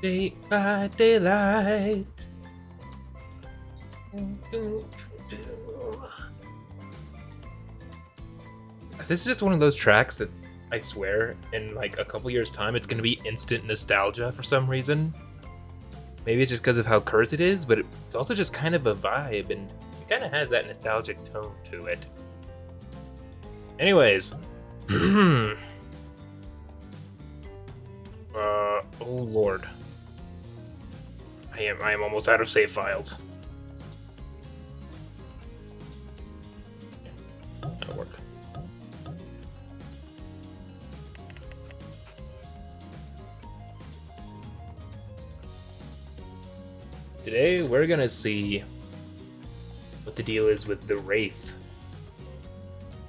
Day by daylight. This is just one of those tracks that I swear in like a couple years' time it's gonna be instant nostalgia for some reason. Maybe it's just because of how cursed it is, but it's also just kind of a vibe and it kind of has that nostalgic tone to it. Anyways, oh lord, I am almost out of save files. That'll work. Today we're gonna see what the deal is with the Wraith.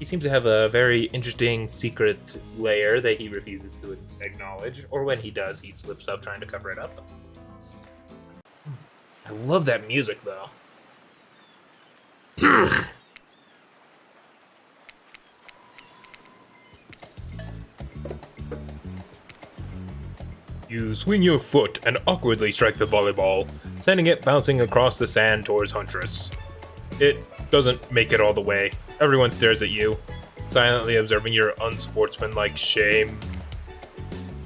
He seems to have a very interesting secret layer that he refuses to acknowledge, or when he does, he slips up trying to cover it up. I love that music, though. You swing your foot and awkwardly strike the volleyball, sending it bouncing across the sand towards Huntress. It doesn't make it all the way. Everyone stares at you, silently observing your unsportsmanlike shame.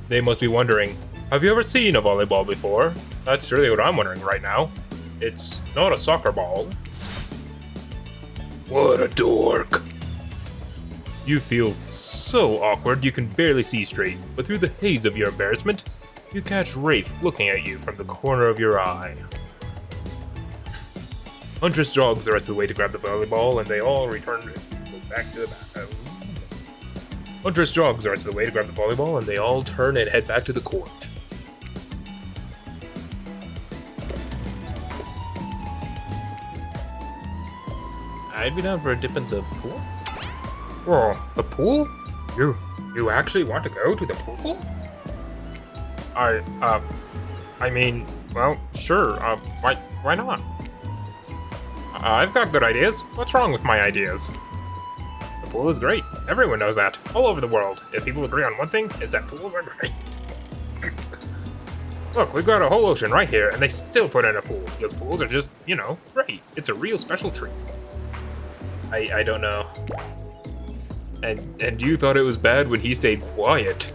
They must be wondering, have you ever seen a volleyball before? That's surely what I'm wondering right now. It's not a soccer ball. What a dork. You feel so awkward you can barely see straight, but through the haze of your embarrassment, you catch Wraith looking at you from the corner of your eye. Huntress jogs the rest of the way to grab the volleyball, and they all return back to the back. Huntress jogs the rest of the way to grab the volleyball, and they all turn and head back to the court. I'd be down for a dip in the pool. Oh, the pool? You actually want to go to the pool? I mean, well, sure, why not? I've got good ideas. What's wrong with my ideas? The pool is great. Everyone knows that. All over the world. If people agree on one thing, it's that pools are great. Look, we've got a whole ocean right here, and they still put in a pool, because pools are just, you know, great. It's a real special treat. I don't know. And you thought it was bad when he stayed quiet.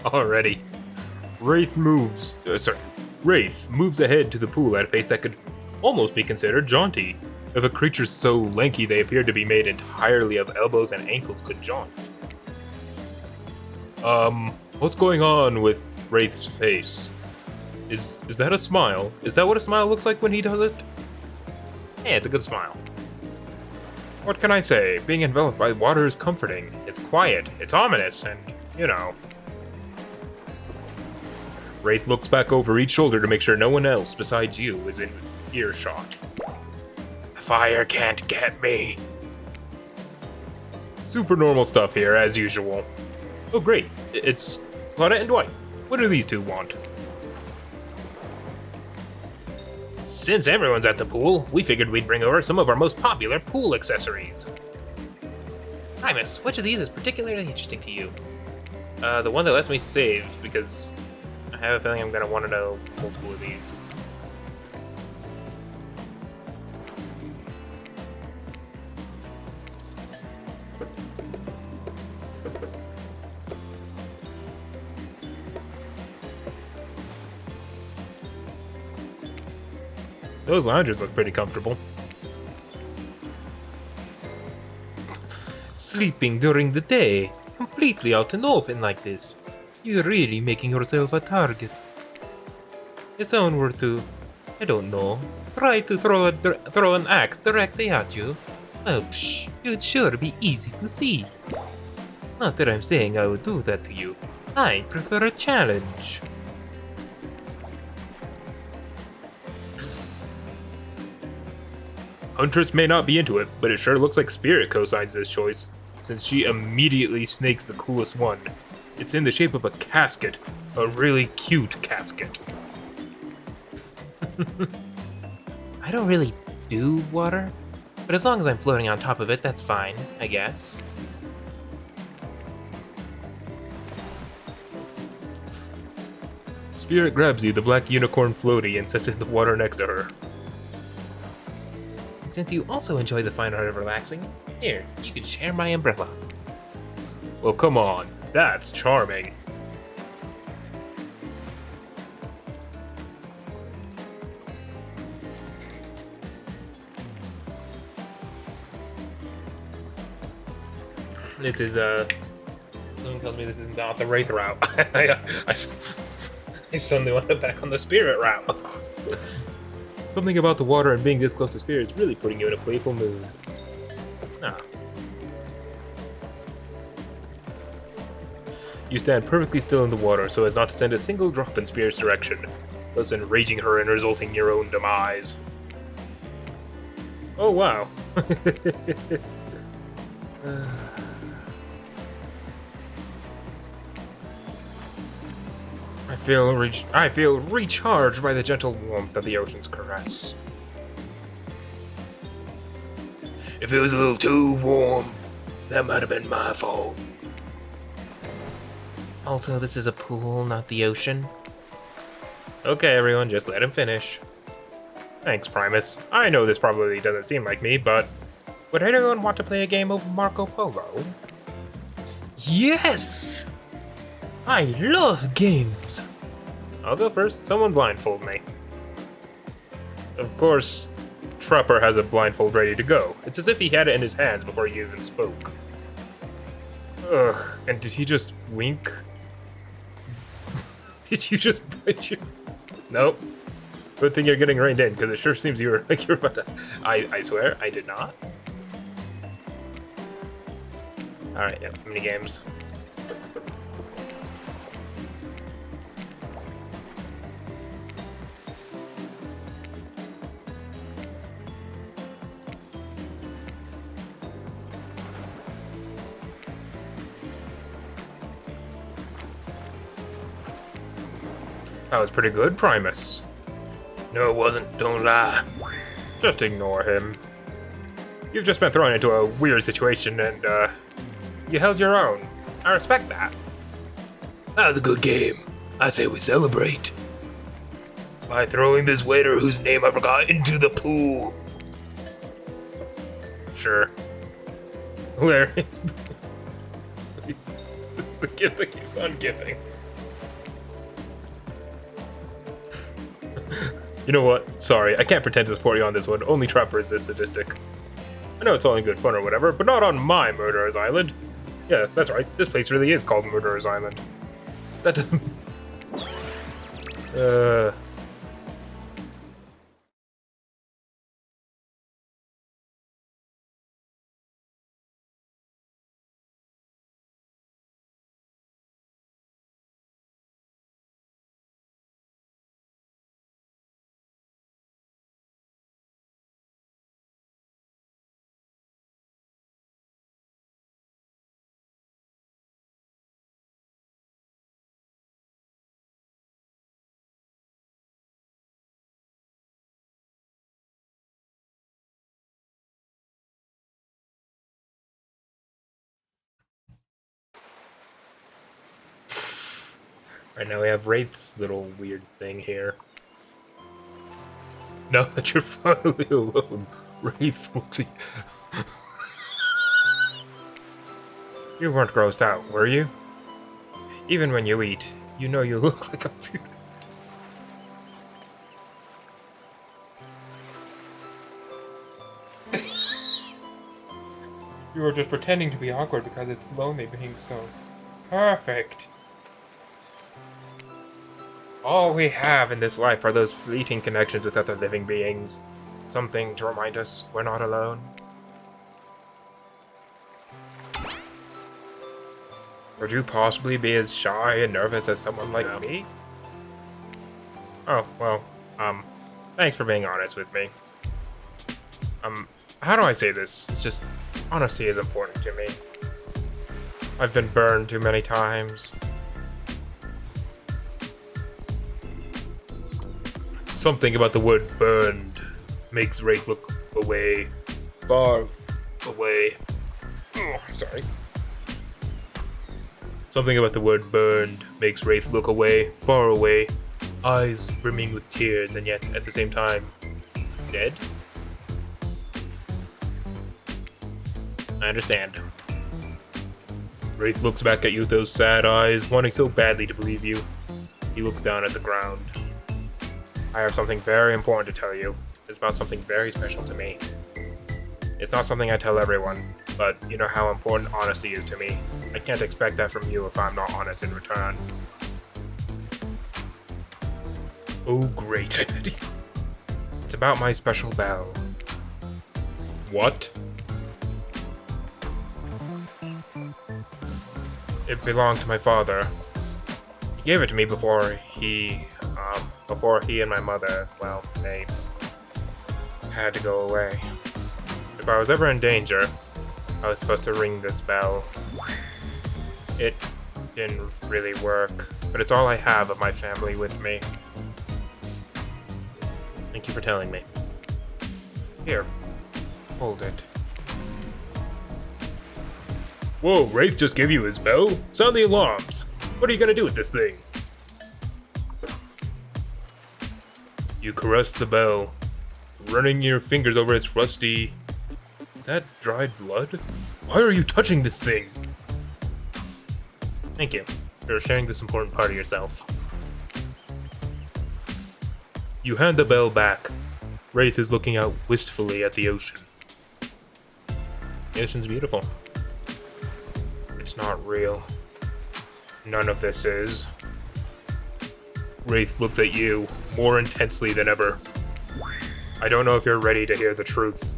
Already. Wraith moves ahead to the pool at a pace that could almost be considered jaunty. If a creature so lanky they appeared to be made entirely of elbows and ankles could jaunt. What's going on with Wraith's face? Is that a smile? Is that what a smile looks like when he does it? Yeah, it's a good smile. What can I say? Being enveloped by water is comforting. It's quiet, it's ominous, and, you know. Wraith looks back over each shoulder to make sure no one else besides you is in earshot. The fire can't get me. Super normal stuff here, as usual. Oh great, it's Claudette and Dwight. What do these two want? Since everyone's at the pool, we figured we'd bring over some of our most popular pool accessories. Primus, which of these is particularly interesting to you? The one that lets me save, because I have a feeling I'm going to want to know multiple of these. Those loungers look pretty comfortable. sleeping during the day, completely out in open like this. You're really making yourself a target. If someone were to, I don't know, try to throw an axe directly at you, well, it'd sure be easy to see. Not that I'm saying I would do that to you. I prefer a challenge. Huntress may not be into it, but it sure looks like Spirit co-signs this choice, since she immediately snakes the coolest one. It's in the shape of a casket, a really cute casket. I don't really do water, but as long as I'm floating on top of it, that's fine, I guess. Spirit grabs you the black unicorn floaty and sets it in the water next to her. Since you also enjoy the fine art of relaxing, here, you can share my umbrella. Well, come on, that's charming. This is, someone tells me this is not the Wraith route. I suddenly went back on the Spirit route. Something about the water and being this close to Spirit is really putting you in a playful mood. Ah. You stand perfectly still in the water so as not to send a single drop in Spirit's direction, thus enraging her and resulting in your own demise. Oh wow. I feel recharged by the gentle warmth of the ocean's caress. If it was a little too warm, that might have been my fault. Also, this is a pool, not the ocean. Okay, everyone, just let him finish. Thanks, Primus. I know this probably doesn't seem like me, but would anyone want to play a game of Marco Polo? Yes! I love games! I'll go first. Someone blindfold me. Of course, Trapper has a blindfold ready to go. It's as if he had it in his hands before he even spoke. Ugh, and did he just wink? Did you just bite your... Nope. Good thing you're getting reined in, because it sure seems you were like you're about to... I swear, I did not. Alright, yeah, mini games. That was pretty good, Primus. No, it wasn't. Don't lie. Just ignore him. You've just been thrown into a weird situation and, you held your own. I respect that. That was a good game. I say we celebrate. By throwing this waiter whose name I forgot into the pool. Sure. Hilarious. It's the gift that keeps on giving. You know what? Sorry, I can't pretend to support you on this one. Only Trapper is this sadistic. I know it's all in good fun or whatever, but not on my Murderer's Island. Yeah, that's right. This place really is called Murderer's Island. That doesn't... Right now we have Wraith's little weird thing here. Now that you're finally alone, Wraith looks at you. You weren't grossed out, were you? Even when you eat, you know you look like a beauty. You were just pretending to be awkward because it's lonely being so perfect. All we have in this life are those fleeting connections with other living beings. Something to remind us we're not alone. Would you possibly be as shy and nervous as someone like me? Oh, well, thanks for being honest with me. How do I say this? It's just, honesty is important to me. I've been burned too many times. Something about the word burned makes Wraith look away. Far away. Oh, sorry. Something about the word burned makes Wraith look away, far away, eyes brimming with tears, and yet, at the same time, dead? I understand. Wraith looks back at you with those sad eyes, wanting so badly to believe you. He looks down at the ground. I have something very important to tell you. It's about something very special to me. It's not something I tell everyone, but you know how important honesty is to me. I can't expect that from you if I'm not honest in return. Oh great, I bet. It's about my special bell. What? It belonged to my father. He gave it to me before he and my mother, well, they had to go away. If I was ever in danger, I was supposed to ring this bell. It didn't really work, but it's all I have of my family with me. Thank you for telling me. Here, hold it. Whoa, Wraith just gave you his bell? Sound the alarms. What are you gonna do with this thing? You caress the bell, running your fingers over its rusty... Is that dried blood? Why are you touching this thing? Thank you for sharing this important part of yourself. You hand the bell back. Wraith is looking out wistfully at the ocean. The ocean's beautiful. It's not real. None of this is. Wraith looks at you more intensely than ever. I don't know if you're ready to hear the truth.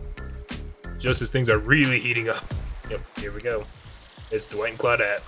Just as things are really heating up. Yep, here we go. It's Dwight and Claudette.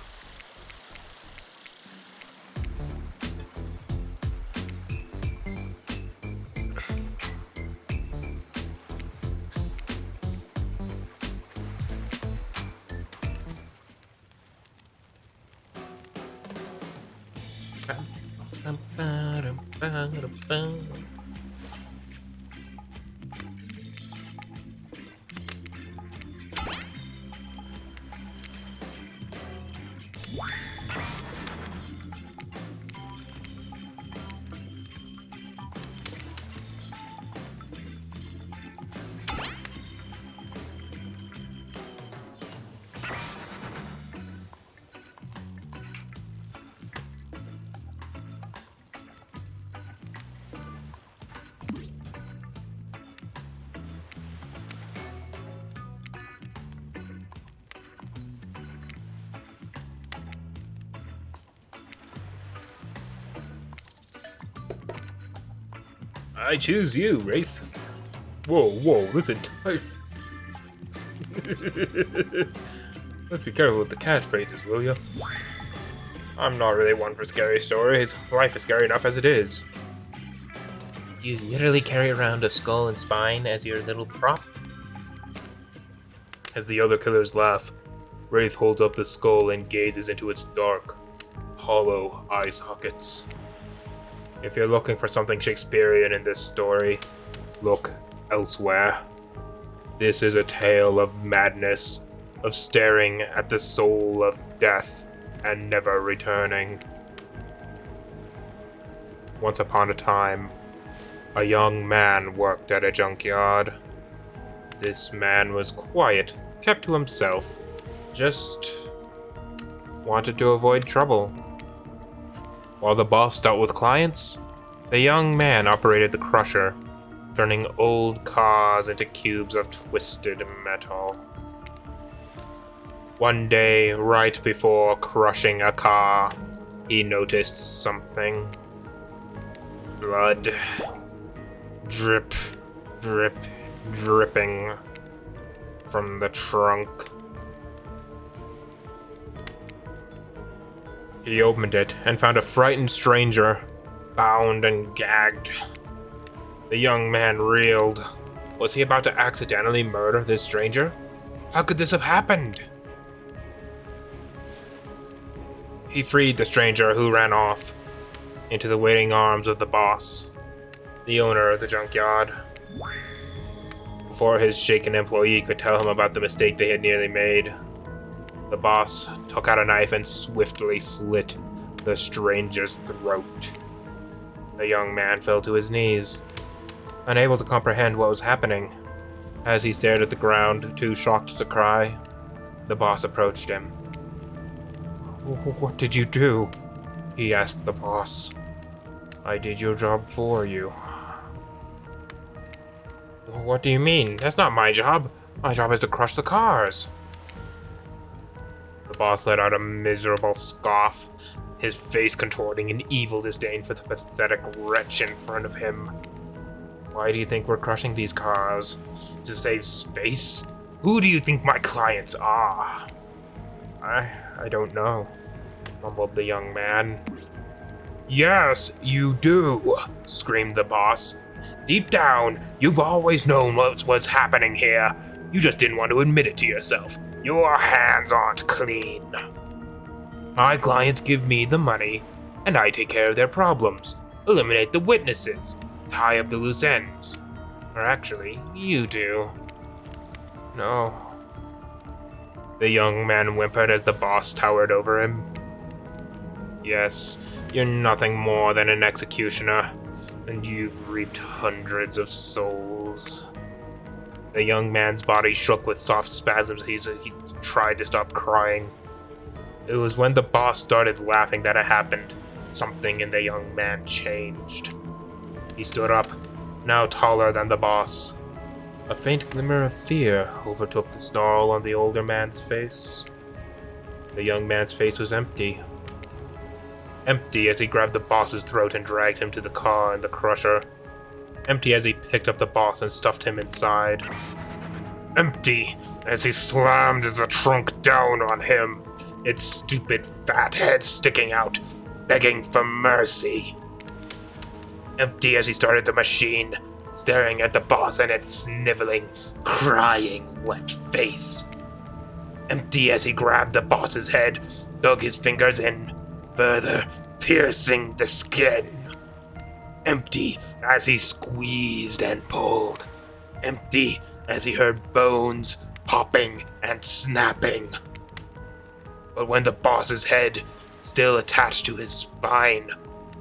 I choose you, Wraith. Whoa, listen. Let's be careful with the catchphrases, will you? I'm not really one for scary stories. Life is scary enough as it is. You literally carry around a skull and spine as your little prop? As the other killers laugh, Wraith holds up the skull and gazes into its dark, hollow eye sockets. If you're looking for something Shakespearean in this story, look elsewhere. This is a tale of madness, of staring at the soul of death and never returning. Once upon a time, a young man worked at a junkyard. This man was quiet, kept to himself, just wanted to avoid trouble. While the boss dealt with clients, the young man operated the crusher, turning old cars into cubes of twisted metal. One day, right before crushing a car, he noticed something. Blood. Drip, drip, dripping from the trunk. He opened it and found a frightened stranger, bound and gagged. The young man reeled. Was he about to accidentally murder this stranger? How could this have happened? He freed the stranger, who ran off into the waiting arms of the boss, the owner of the junkyard. Before his shaken employee could tell him about the mistake they had nearly made, the boss took out a knife and swiftly slit the stranger's throat. The young man fell to his knees, unable to comprehend what was happening. As he stared at the ground, too shocked to cry, the boss approached him. "What did you do?" he asked the boss. "I did your job for you." "What do you mean? That's not my job. My job is to crush the cars." The boss let out a miserable scoff, his face contorting in evil disdain for the pathetic wretch in front of him. "Why do you think we're crushing these cars? To save space? Who do you think my clients are?" I don't know," mumbled the young man. "Yes, you do," screamed the boss. "Deep down, you've always known what was happening here. You just didn't want to admit it to yourself. Your hands aren't clean. My clients give me the money, and I take care of their problems, eliminate the witnesses, tie up the loose ends. Or actually, you do." "No." The young man whimpered as the boss towered over him. "Yes, you're nothing more than an executioner, and you've reaped hundreds of souls." The young man's body shook with soft spasms as he tried to stop crying. It was when the boss started laughing that it happened. Something in the young man changed. He stood up, now taller than the boss. A faint glimmer of fear overtook the snarl on the older man's face. The young man's face was empty. Empty as he grabbed the boss's throat and dragged him to the car and the crusher. Empty as he picked up the boss and stuffed him inside. Empty as he slammed the trunk down on him, its stupid fat head sticking out, begging for mercy. Empty as he started the machine, staring at the boss and its sniveling, crying, wet face. Empty as he grabbed the boss's head, dug his fingers in, further piercing the skin. Empty as he squeezed and pulled. Empty as he heard bones popping and snapping. But when the boss's head, still attached to his spine,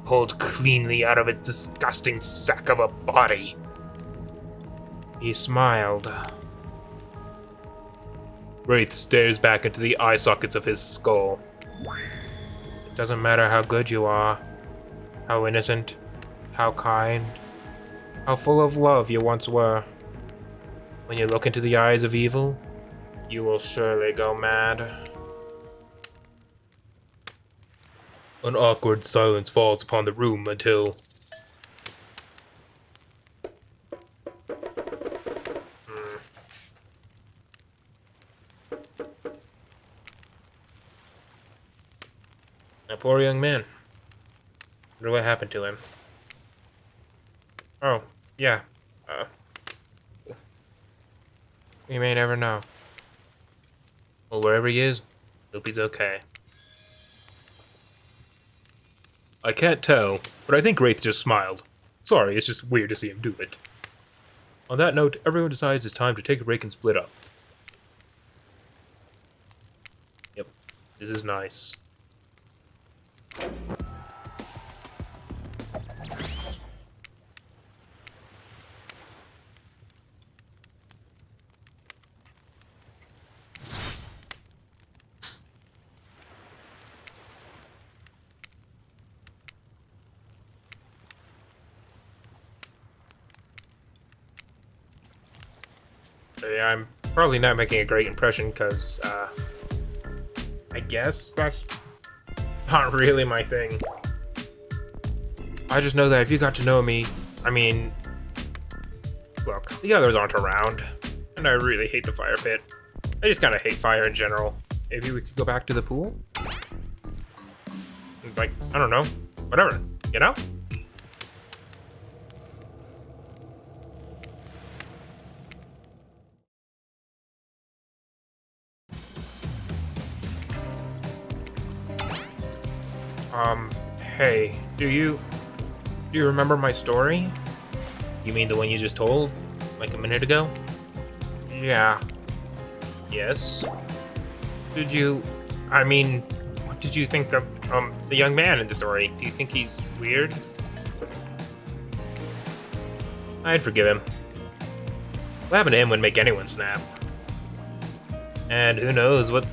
pulled cleanly out of its disgusting sack of a body, he smiled. Wraith stares back into the eye sockets of his skull. It doesn't matter how good you are, how innocent, how kind, how full of love you once were. When you look into the eyes of evil, you will surely go mad. An awkward silence falls upon the room until... That poor young man. Wonder what happened to him. Oh, yeah. We may never know. Well, wherever he is, hope he's okay. I can't tell, but I think Wraith just smiled. Sorry, it's just weird to see him do it. On that note, everyone decides it's time to take a break and split up. Yep, this is nice. I'm probably not making a great impression because, I guess that's not really my thing. I just know that if you got to know me, I mean, Look, the others aren't around, and I really hate the fire pit. I just kind of hate fire in general. maybe we could go back to the pool? Like, I don't know. Whatever, you know? Hey, do you remember my story? You mean the one you just told, like a minute ago? Yeah. Yes. I mean, what did you think of, the young man in the story? Do you think he's weird? I'd forgive him. What happened to him would make anyone snap. And who knows what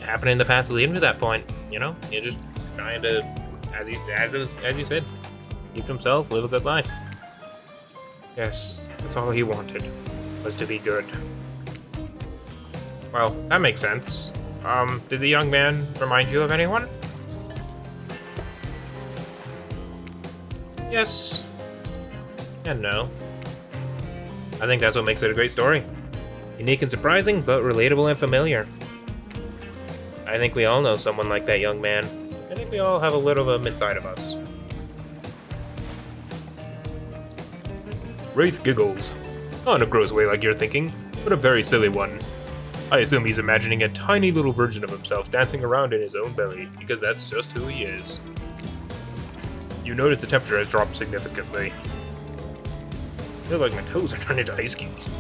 happened in the past to lead him to that point, you know? You're just trying to, as you said, keep himself, live a good life. Yes, that's all he wanted, was to be good. Well, that makes sense. Did the young man remind you of anyone? Yes. And no. I think that's what makes it a great story. Unique and surprising, but relatable and familiar. I think we all know someone like that young man. I think we all have a little of him inside of us. Wraith giggles. Not in a gross way like you're thinking, but a very silly one. I assume he's imagining a tiny little version of himself dancing around in his own belly, because that's just who he is. You notice the temperature has dropped significantly. I feel like my toes are turning into ice cubes.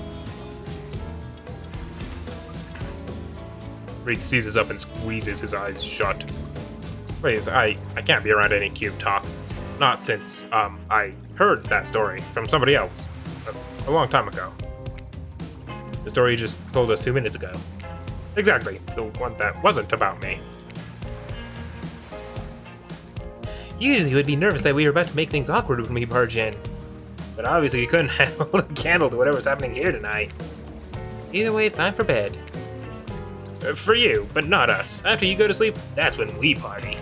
Wraith seizes up and squeezes his eyes shut. Please, I can't be around any cube talk. Not since, I heard that story from somebody else a long time ago. The story you just told us 2 minutes ago. Exactly, the one that wasn't about me. Usually you would be nervous that we were about to make things awkward when we barge in. But obviously you couldn't hold a candle to whatever's happening here tonight. Either way, it's time for bed. For you, but not us. After you go to sleep, that's when we party.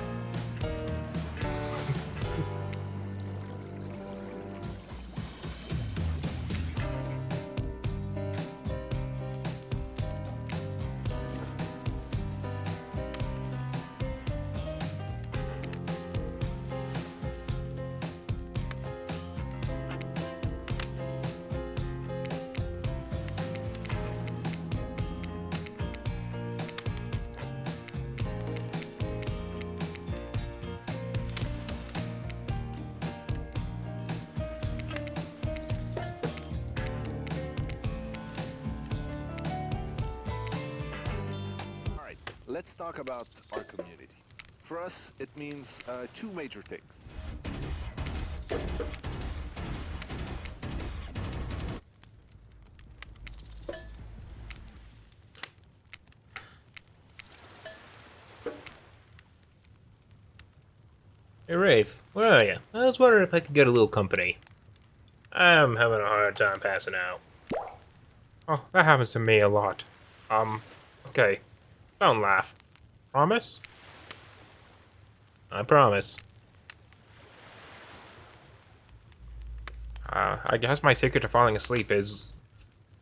Let's talk about our community. For us, it means two major things. Hey Wraith, where are you? I was wondering if I could get a little company. I'm having a hard time passing out. Oh, that happens to me a lot. Okay. Don't laugh. Promise? I promise. I guess my secret to falling asleep is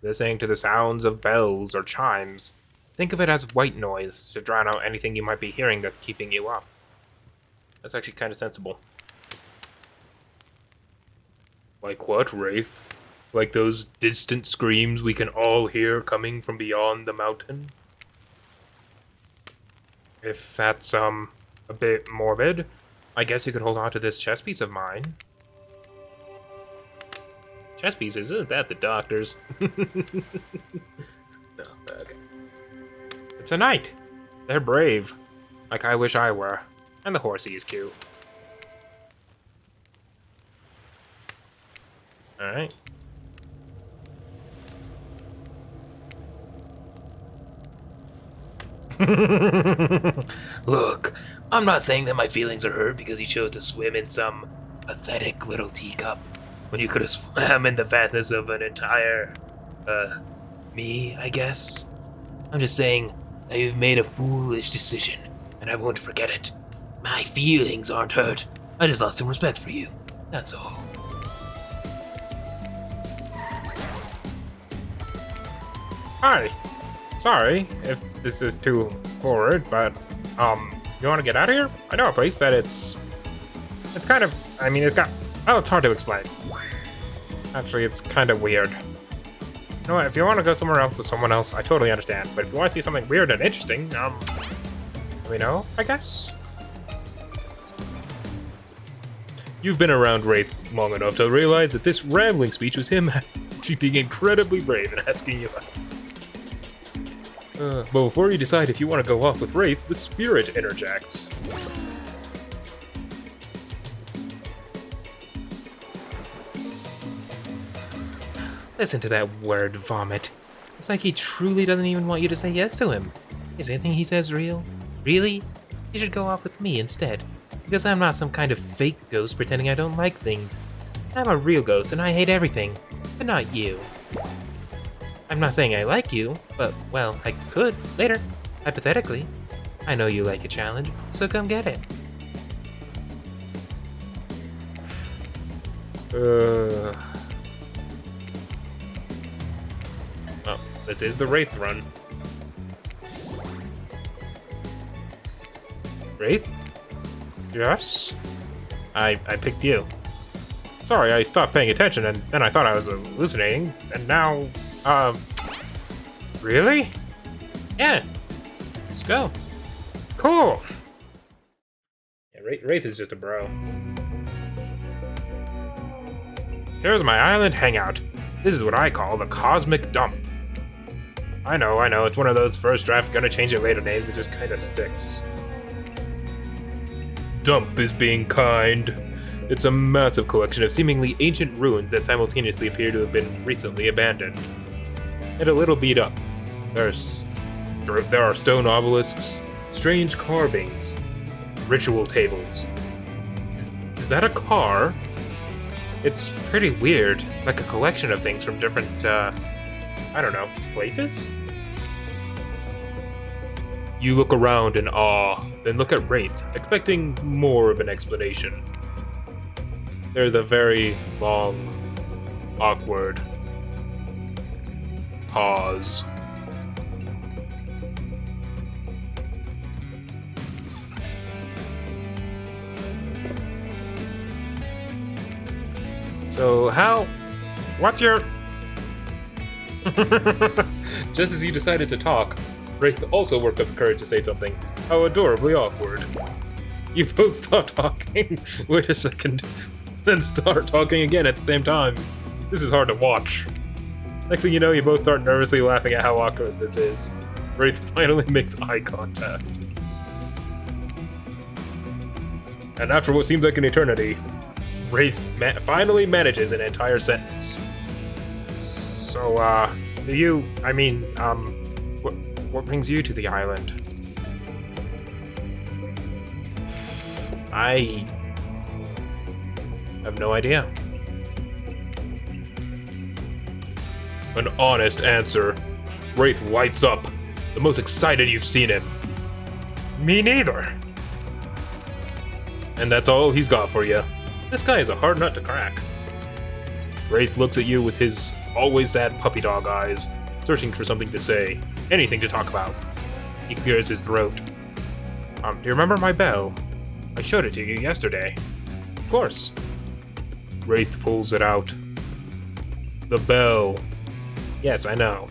listening to the sounds of bells or chimes. Think of it as white noise to drown out anything you might be hearing that's keeping you up. That's actually kind of sensible. Like what, Wraith? Like those distant screams we can all hear coming from beyond the mountain? If that's, a bit morbid, I guess you could hold on to this chess piece of mine. Chess pieces, isn't that the doctor's? No, okay. It's a knight. They're brave. Like I wish I were. And the horsey is cute. Alright. Look, I'm not saying that my feelings are hurt because you chose to swim in some pathetic little teacup when you could have swam in the vastness of an entire, me, I guess. I'm just saying that you've made a foolish decision and I won't forget it. My feelings aren't hurt. I just lost some respect for you. That's all. Hi. Sorry if this is too forward, but, you want to get out of here? I know a place that it's kind of, I mean, it's hard to explain. Actually, it's kind of weird. You know what, if you want to go somewhere else with someone else, I totally understand. But if you want to see something weird and interesting, let me know, I guess? You've been around Wraith long enough to realize that this rambling speech was him actually being incredibly brave and asking you out. But before you decide if you want to go off with Wraith, the spirit interjects. Listen to that word vomit. It's like he truly doesn't even want you to say yes to him. Is anything he says real? Really? You should go off with me instead. Because I'm not some kind of fake ghost pretending I don't like things. I'm a real ghost and I hate everything. But not you. I'm not saying I like you, but, well, I could, later. Hypothetically. I know you like a challenge, so come get it. Oh, this is the Wraith run. Wraith? Yes? I picked you. Sorry, I stopped paying attention and then I thought I was hallucinating, and now, really? Yeah. Let's go. Cool! Yeah, Wraith is just a bro. Here's my island hangout. This is what I call the Cosmic Dump. I know, it's one of those first draft gonna change it later names that just kinda sticks. Dump is being kind. It's a massive collection of seemingly ancient ruins that simultaneously appear to have been recently abandoned. And a little beat up. There are stone obelisks, strange carvings, ritual tables. Is that a car? It's pretty weird, like a collection of things from different, I don't know, places? You look around in awe, then look at Wraith, expecting more of an explanation. There's a very long, awkward pause. So what's your... Just as you decided to talk, Wraith also worked up the courage to say something. How adorably awkward. You both stop talking. Wait a second. Then start talking again at the same time. This is hard to watch. Next thing you know, you both start nervously laughing at how awkward this is. Wraith finally makes eye contact. And after what seems like an eternity, Wraith finally manages an entire sentence. So, what brings you to the island? I have no idea. An honest answer. Wraith lights up. The most excited you've seen him. Me neither. And that's all he's got for you. This guy is a hard nut to crack. Wraith looks at you with his always sad puppy dog eyes, searching for something to say, anything to talk about. He clears his throat. Do you remember my bell? I showed it to you yesterday. Of course. Wraith pulls it out. The bell. Yes, I know.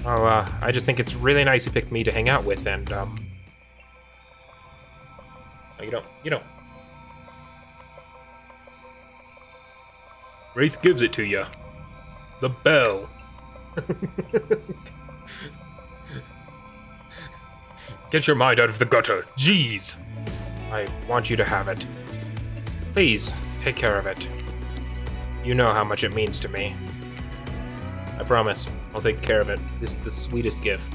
Oh, I just think it's really nice you picked me to hang out with, and, you don't. Wraith gives it to you. The bell. Get your mind out of the gutter. Jeez. I want you to have it. Please, take care of it. You know how much it means to me. I promise, I'll take care of it. This is the sweetest gift.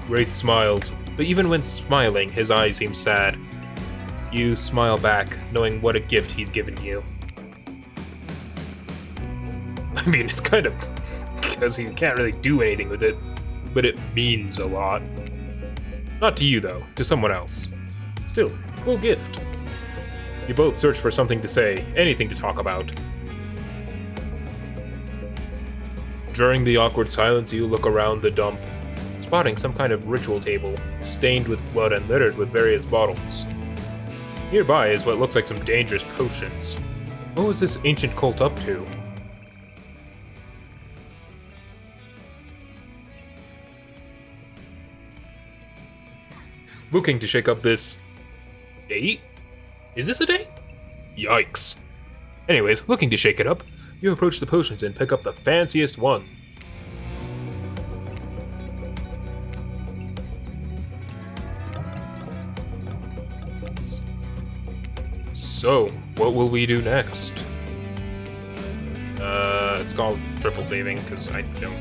Wraith smiles, but even when smiling, his eyes seem sad. You smile back, knowing what a gift he's given you. I mean, it's kind of because you can't really do anything with it. but it means a lot. Not to you, though, to someone else. Still, cool gift. You both search for something to say, anything to talk about. During the awkward silence, you look around the dump, spotting some kind of ritual table, stained with blood and littered with various bottles. Nearby is what looks like some dangerous potions. What was this ancient cult up to? Looking to shake up this... date? Is this a date? Yikes. Anyways, looking to shake it up, you approach the potions and pick up the fanciest one. So, what will we do next? It's called triple saving, because I don't...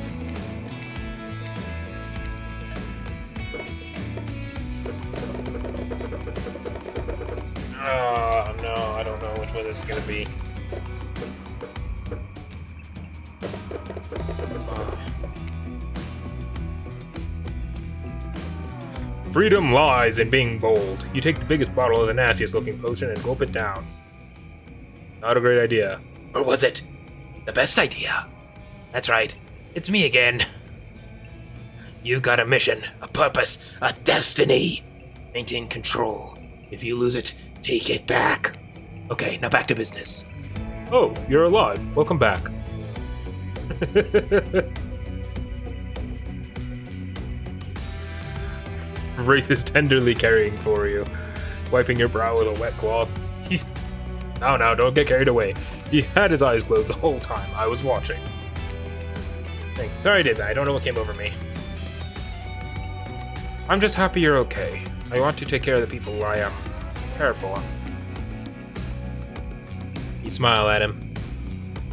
no, I don't know which one this is gonna be. Freedom lies in being bold. You take the biggest bottle of the nastiest looking potion and gulp it down. Not a great idea. Or was it the best idea? That's right. It's me again. You've got a mission, a purpose, a destiny. Maintain control. If you lose it, take it back. Okay, now back to business. Oh, you're alive. Welcome back. Wraith is tenderly caring for you, wiping your brow with a wet cloth. He's... No, don't get carried away. He had his eyes closed the whole time. I was watching. Thanks. Sorry I did that. I don't know what came over me. I'm just happy you're okay. I want to take care of the people I care for. You smile at him.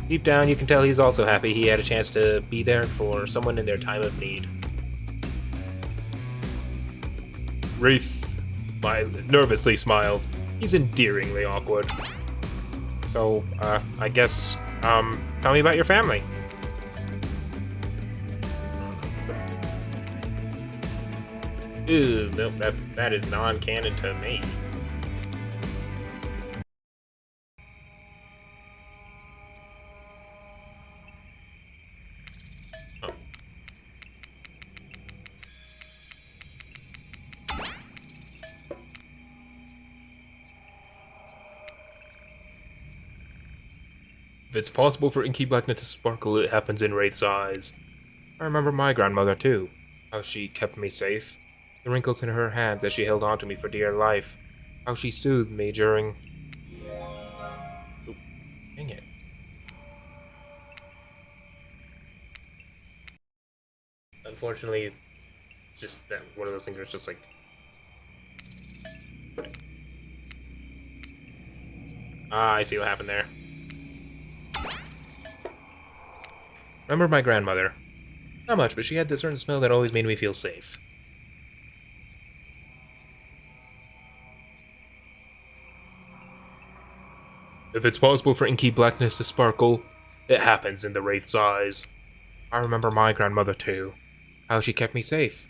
Deep down, you can tell he's also happy he had a chance to be there for someone in their time of need. Wraith nervously smiles. He's endearingly awkward. So, I guess, tell me about your family. Ew, nope, that is non-canon to me. Oh. If it's possible for inky blackness to sparkle, it happens in Wraith's eyes. I remember my grandmother too, how she kept me safe. The wrinkles in her hands as she held on to me for dear life. How she soothed me during... Oop, dang it. Unfortunately, it's just that one of those things where it's just like... Ah, I see what happened there. Remember my grandmother. Not much, but she had this certain smell that always made me feel safe. If it's possible for inky blackness to sparkle, it happens in the Wraith's eyes. I remember my grandmother too, how she kept me safe.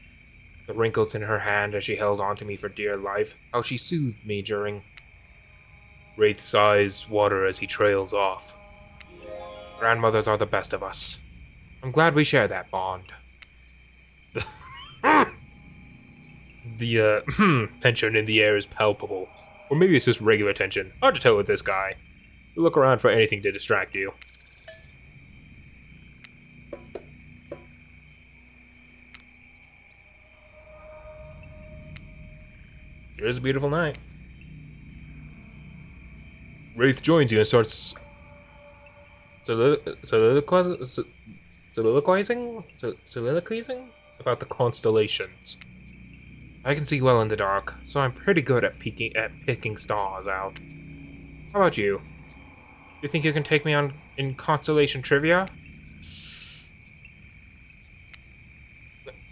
The wrinkles in her hand as she held on to me for dear life, how she soothed me during... Wraith's eyes water as he trails off. Grandmothers are the best of us. I'm glad we share that bond. The tension in the air is palpable. Or maybe it's just regular tension. Hard to tell with this guy. You look around for anything to distract you. It is a beautiful night. Wraith joins you and starts soliloquizing about the constellations. I can see well in the dark, so I'm pretty good at picking stars out. How about you? You think you can take me on in constellation trivia?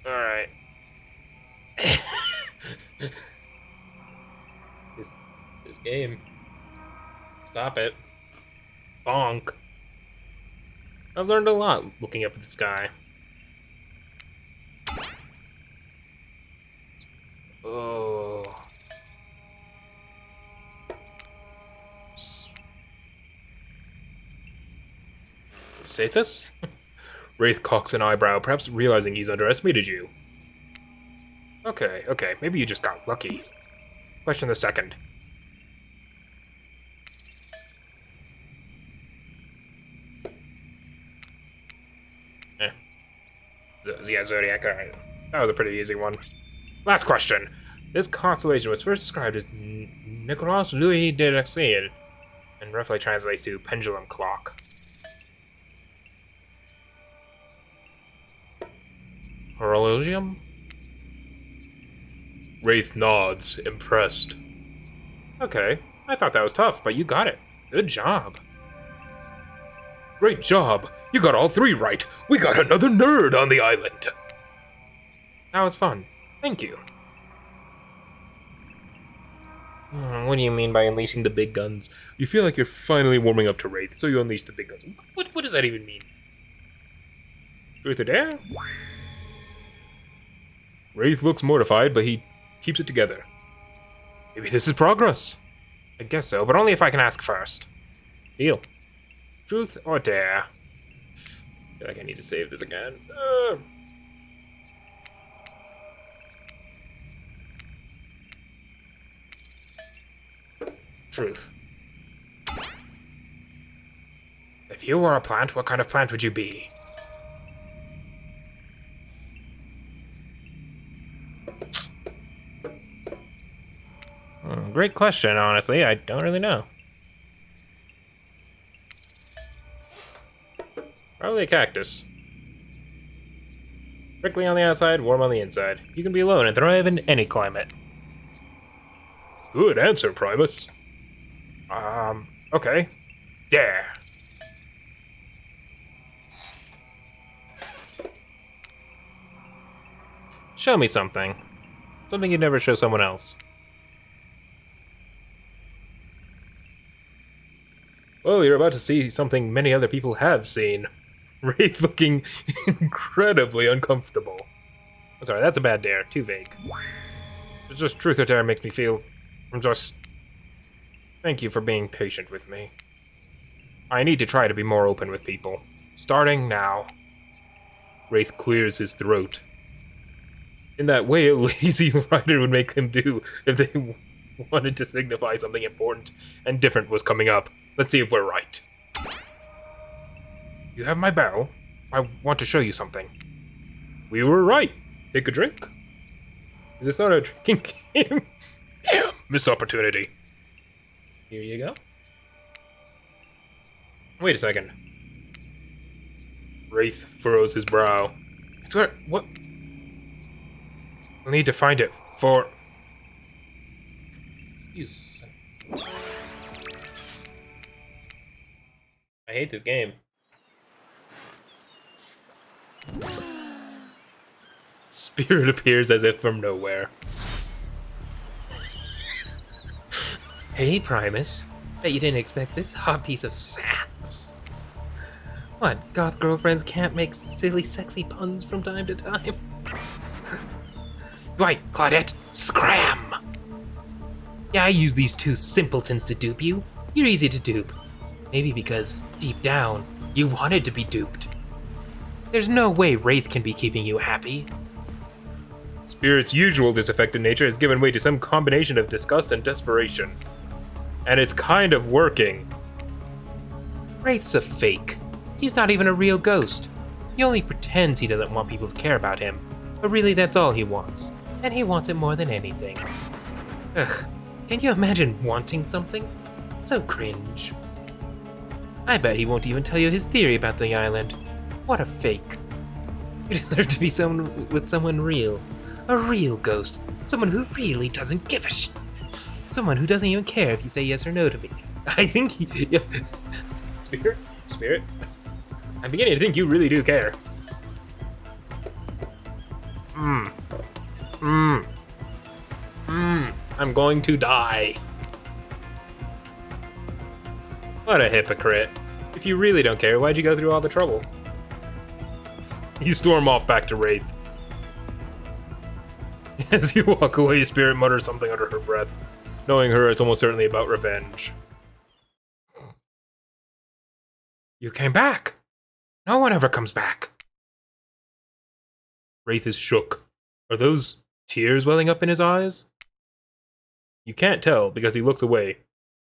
Alright. This game. Stop it. Bonk. I've learned a lot looking up at the sky. Oh. Sathus? Wraith cocks an eyebrow, perhaps realizing he's underestimated you. Okay, maybe you just got lucky. Question the second. Yeah, Zodiac, alright. That was a pretty easy one. Last question. This constellation was first described as Nicolas Louis de Lexine, and roughly translates to pendulum clock. Horologium? Wraith nods, impressed. Okay, I thought that was tough, but you got it. Good job. Great job! You got all three right! We got another nerd on the island! That was fun. Thank you. What do you mean by unleashing the big guns? You feel like you're finally warming up to Wraith, so you unleash the big guns. What does that even mean? Truth or dare? Wraith looks mortified, but he keeps it together. Maybe this is progress. I guess so, but only if I can ask first. Deal. Truth or dare? I feel like I need to save this again. Truth. If you were a plant, what kind of plant would you be? Great question, honestly. I don't really know. Probably a cactus. Prickly on the outside, warm on the inside. You can be alone and thrive in any climate. Good answer, Primus. Okay. Dare. Show me something. Something you'd never show someone else. Well, you're about to see something many other people have seen. Wraith looking incredibly uncomfortable. I'm sorry, that's a bad dare. Too vague. It's just truth or dare makes me feel... Thank you for being patient with me. I need to try to be more open with people. Starting now. Wraith clears his throat. In that way a lazy writer would make them do if they wanted to signify something important and different was coming up. Let's see if we're right. You have my barrel. I want to show you something. We were right. Take a drink. Is this not a drinking game? Damn, missed opportunity. Here you go. Wait a second. Wraith furrows his brow. I swear, what? I'll need to find it for... Use. I hate this game. Spirit appears as if from nowhere. Hey, Primus. Bet you didn't expect this hot piece of sass. What, goth girlfriends can't make silly, sexy puns from time to time? Right, Claudette, scram! Yeah, I use these two simpletons to dupe you. You're easy to dupe. Maybe because, deep down, you wanted to be duped. There's no way Wraith can be keeping you happy. Spirit's usual disaffected nature has given way to some combination of disgust and desperation. And it's kind of working. Wraith's a fake. He's not even a real ghost. He only pretends he doesn't want people to care about him. But really, that's all he wants. And he wants it more than anything. Ugh, can you imagine wanting something? So cringe. I bet he won't even tell you his theory about the island. What a fake. You deserve to be with someone real. A real ghost. Someone who really doesn't give a shit. Someone who doesn't even care if you say yes or no to me. I think he... Yeah. Spirit? I'm beginning to think you really do care. I'm going to die. What a hypocrite. If you really don't care, why'd you go through all the trouble? You storm off back to Wraith. As you walk away, your spirit mutters something under her breath. Knowing her, it's almost certainly about revenge. You came back! No one ever comes back! Wraith is shook. Are those tears welling up in his eyes? You can't tell because he looks away.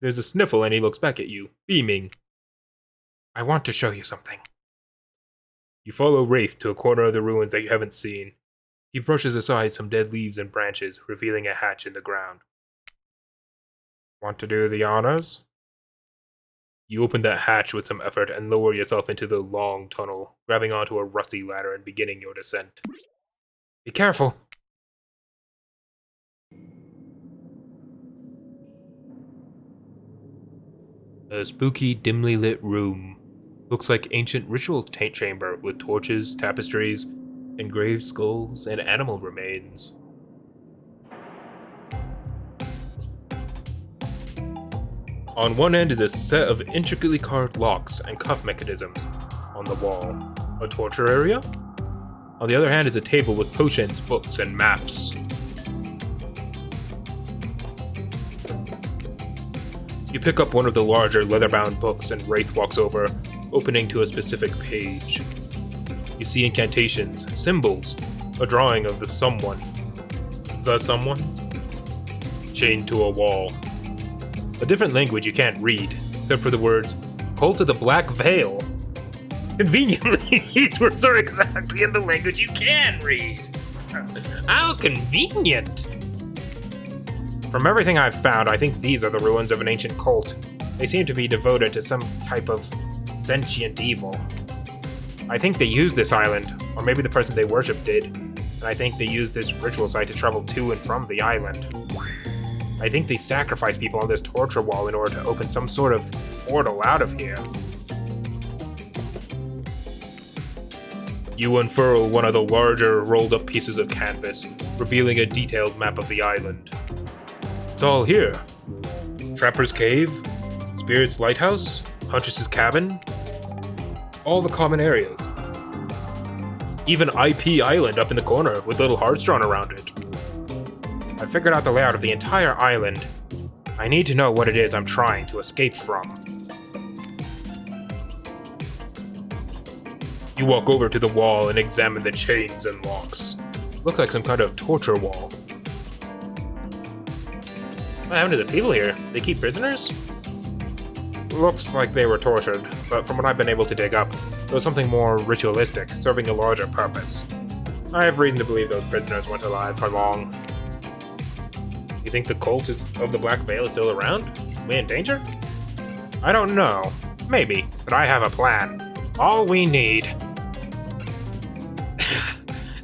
There's a sniffle and he looks back at you, beaming. I want to show you something. You follow Wraith to a corner of the ruins that you haven't seen. He brushes aside some dead leaves and branches, revealing a hatch in the ground. Want to do the honors? You open that hatch with some effort and lower yourself into the long tunnel, grabbing onto a rusty ladder and beginning your descent. Be careful! A spooky, dimly lit room. Looks like ancient ritual chamber with torches, tapestries, engraved skulls, and animal remains. On one end is a set of intricately carved locks and cuff mechanisms on the wall. A torture area? On the other hand is a table with potions, books, and maps. You pick up one of the larger leather-bound books and Wraith walks over, opening to a specific page. You see incantations, symbols, a drawing of the someone, chained to a wall. A different language you can't read, except for the words, Cult of the Black Veil. Conveniently, these words are exactly in the language you can read. How convenient! From everything I've found, I think these are the ruins of an ancient cult. They seem to be devoted to some type of sentient evil. I think they used this island, or maybe the person they worship did, and I think they used this ritual site to travel to and from the island. I think they sacrificed people on this torture wall in order to open some sort of portal out of here. You unfurl one of the larger, rolled-up pieces of canvas, revealing a detailed map of the island. It's all here. Trapper's Cave, Spirit's Lighthouse, Huntress's Cabin, all the common areas. Even IP Island up in the corner with little hearts drawn around it. I figured out the layout of the entire island. I need to know what it is I'm trying to escape from. You walk over to the wall and examine the chains and locks. Look like some kind of torture wall. What happened to the people here? They keep prisoners? Looks like they were tortured, but from what I've been able to dig up, there was something more ritualistic, serving a larger purpose. I have reason to believe those prisoners weren't alive for long. You think the cult of the Black Veil is still around? We in danger? I don't know. Maybe, but I have a plan. All we need.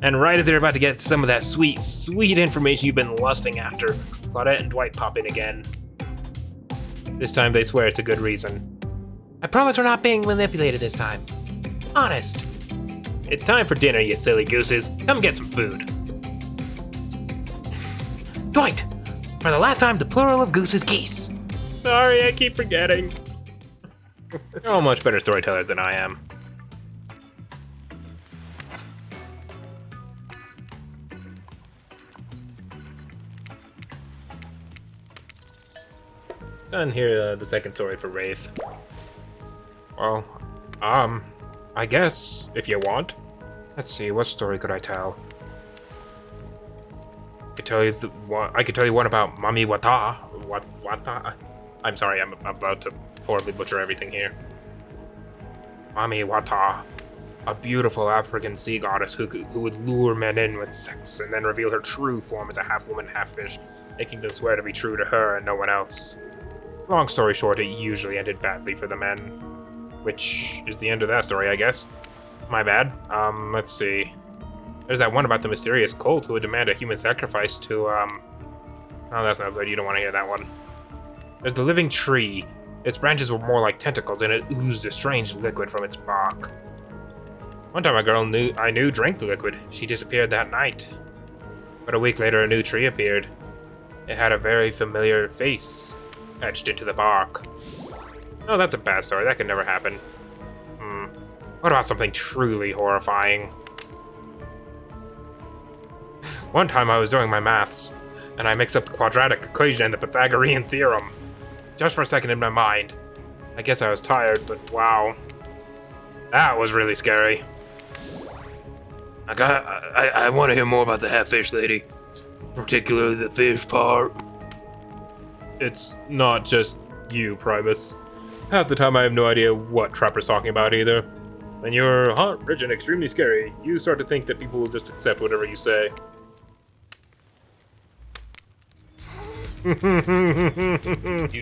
And right as they're about to get some of that sweet, sweet information you've been lusting after, Claudette and Dwight pop in again. This time they swear it's a good reason. I promise we're not being manipulated this time. Honest. It's time for dinner, you silly gooses. Come get some food. Dwight! For the last time, the plural of goose is geese. Sorry, I keep forgetting. You're all much better storytellers than I am. Done here, the second story for Wraith. Well, I guess, if you want. Let's see, what story could I tell? I could tell you one about Mami Wata. Wata? I'm sorry, I'm about to poorly butcher everything here. Mami Wata, a beautiful African sea goddess who would lure men in with sex and then reveal her true form as a half-woman, half-fish, making them swear to be true to her and no one else. Long story short, it usually ended badly for the men. Which is the end of that story, I guess. My bad. Let's see. There's that one about the mysterious cult who would demand a human sacrifice to, Oh, that's not good. You don't want to hear that one. There's the living tree. Its branches were more like tentacles, and it oozed a strange liquid from its bark. One time a girl I knew drank the liquid. She disappeared that night. But a week later, a new tree appeared. It had a very familiar face etched into the bark. Oh, that's a bad story. That could never happen. What about something truly horrifying? One time I was doing my maths, and I mixed up the quadratic equation and the Pythagorean theorem. Just for a second in my mind. I guess I was tired, but wow. That was really scary. I want to hear more about the half-fish lady. Particularly the fish part. It's not just you, Primus. Half the time I have no idea what Trapper's talking about either. When you're hot, rich, and extremely scary, you start to think that people will just accept whatever you say. You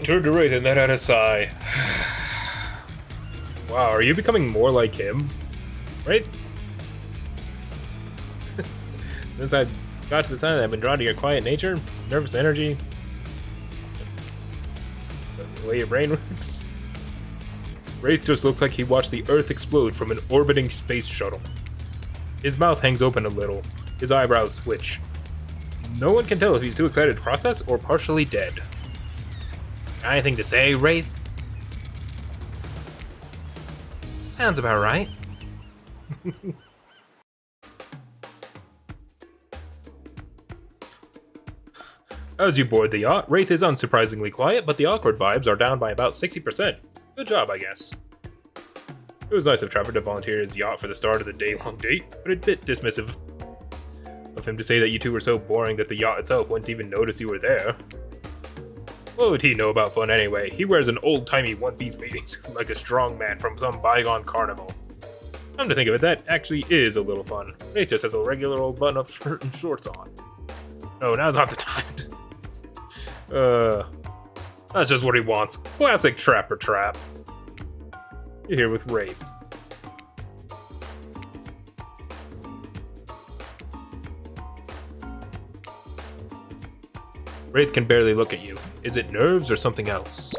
turned to Wraith and let out a sigh. Wow, are you becoming more like him? Right? Since I got to the sign, I've been drawn to your quiet nature, nervous energy, the way your brain works. Wraith just looks like he watched the Earth explode from an orbiting space shuttle. His mouth hangs open a little, his eyebrows twitch. No one can tell if he's too excited to process or partially dead. Anything to say, Wraith? Sounds about right. As you board the yacht, Wraith is unsurprisingly quiet, but the awkward vibes are down by about 60%. Good job, I guess. It was nice of Trapper to volunteer his yacht for the start of the day-long date, but a bit dismissive of him to say that you two were so boring that the yacht itself wouldn't even notice you were there. What would he know about fun anyway? He wears an old-timey one-piece bathing suit like a strong man from some bygone carnival. Come to think of it, that actually is a little fun. Wraith just has a regular old button-up shirt and shorts on. No, now's not the time. That's just what he wants. Classic Trapper trap. You're here with Wraith. Wraith can barely look at you. Is it nerves or something else?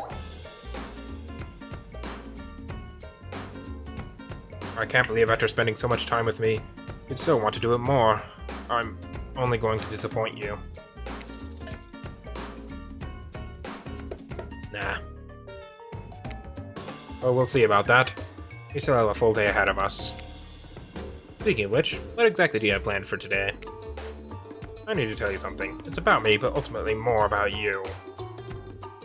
I can't believe after spending so much time with me, you'd still want to do it more. I'm only going to disappoint you. Nah. Oh, we'll see about that. We still have a full day ahead of us. Speaking of which, what exactly do you have planned for today? I need to tell you something. It's about me, but ultimately more about you.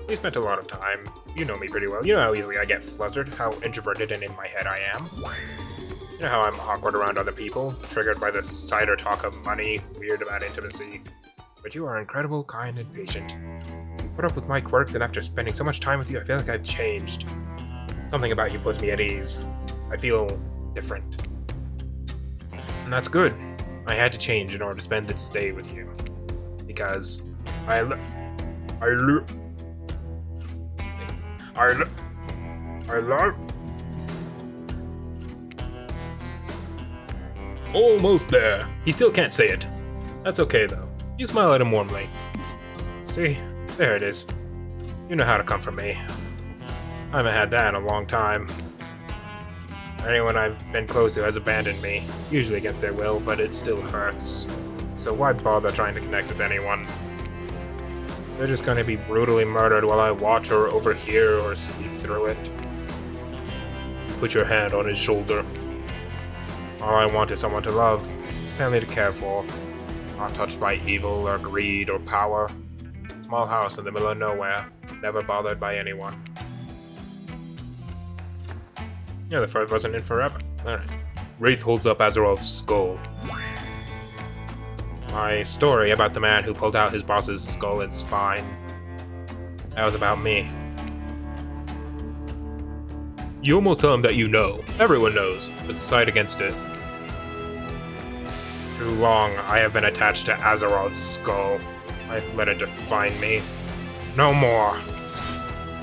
We spent a lot of time. You know me pretty well. You know how easily I get flustered, how introverted and in my head I am. You know how I'm awkward around other people, triggered by the sight or talk of money, weird about intimacy. But you are incredible, kind, and patient. You put up with my quirks, and after spending so much time with you, I feel like I've changed. Something about you puts me at ease. I feel different. And that's good. I had to change in order to spend this day with you. Because I love... Almost there. He still can't say it. That's okay, though. You smile at him warmly. See? There it is. You know how to comfort me. I haven't had that in a long time. Anyone I've been close to has abandoned me, usually against their will, but it still hurts. So why bother trying to connect with anyone? They're just gonna be brutally murdered while I watch or overhear or sleep through it. Put your hand on his shoulder. All I want is someone to love, family to care for, not touched by evil or greed or power. Small house in the middle of nowhere, never bothered by anyone. Yeah, the first wasn't in forever. Alright. Wraith holds up Azeroth's skull. My story about the man who pulled out his boss's skull and spine. That was about me. You almost tell him that you know. Everyone knows, but decide against it. Too long, I have been attached to Azeroth's skull. I've let it define me. No more.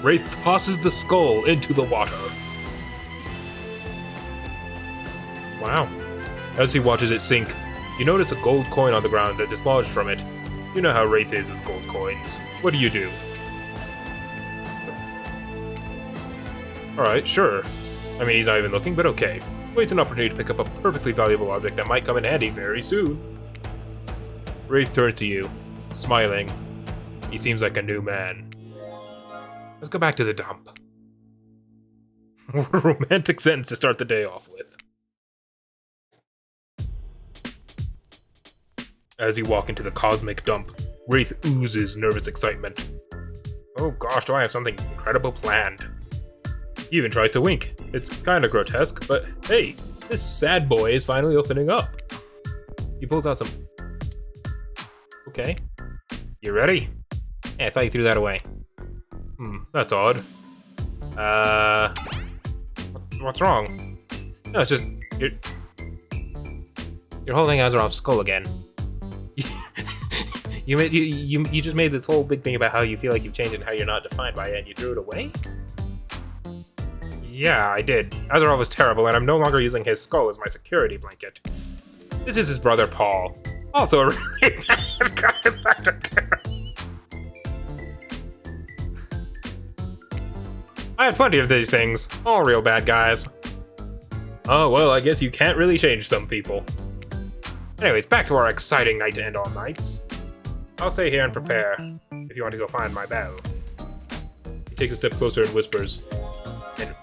Wraith tosses the skull into the water. Wow. As he watches it sink, you notice a gold coin on the ground that dislodged from it. You know how Wraith is with gold coins. What do you do? Alright, sure. I mean, he's not even looking, but okay. Waste an opportunity to pick up a perfectly valuable object that might come in handy very soon. Wraith turns to you, smiling. He seems like a new man. Let's go back to the dump. What a romantic sentence to start the day off with. As you walk into the cosmic dump, Wraith oozes nervous excitement. Oh gosh, do I have something incredible planned? He even tries to wink. It's kinda grotesque, but hey, this sad boy is finally opening up. He pulls out some... Okay. You ready? Hey, I thought you threw that away. That's odd. What's wrong? No, it's just... You're holding Azeroth's skull again. You just made this whole big thing about how you feel like you've changed and how you're not defined by it, and you threw it away? Yeah, I did. Azeroth was terrible, and I'm no longer using his skull as my security blanket. This is his brother, Paul. Also a really bad guy. I had plenty of these things. All real bad guys. Oh, well, I guess you can't really change some people. Anyways, back to our exciting night to end all nights. I'll stay here and prepare, if you want to go find my bell. He takes a step closer and whispers, and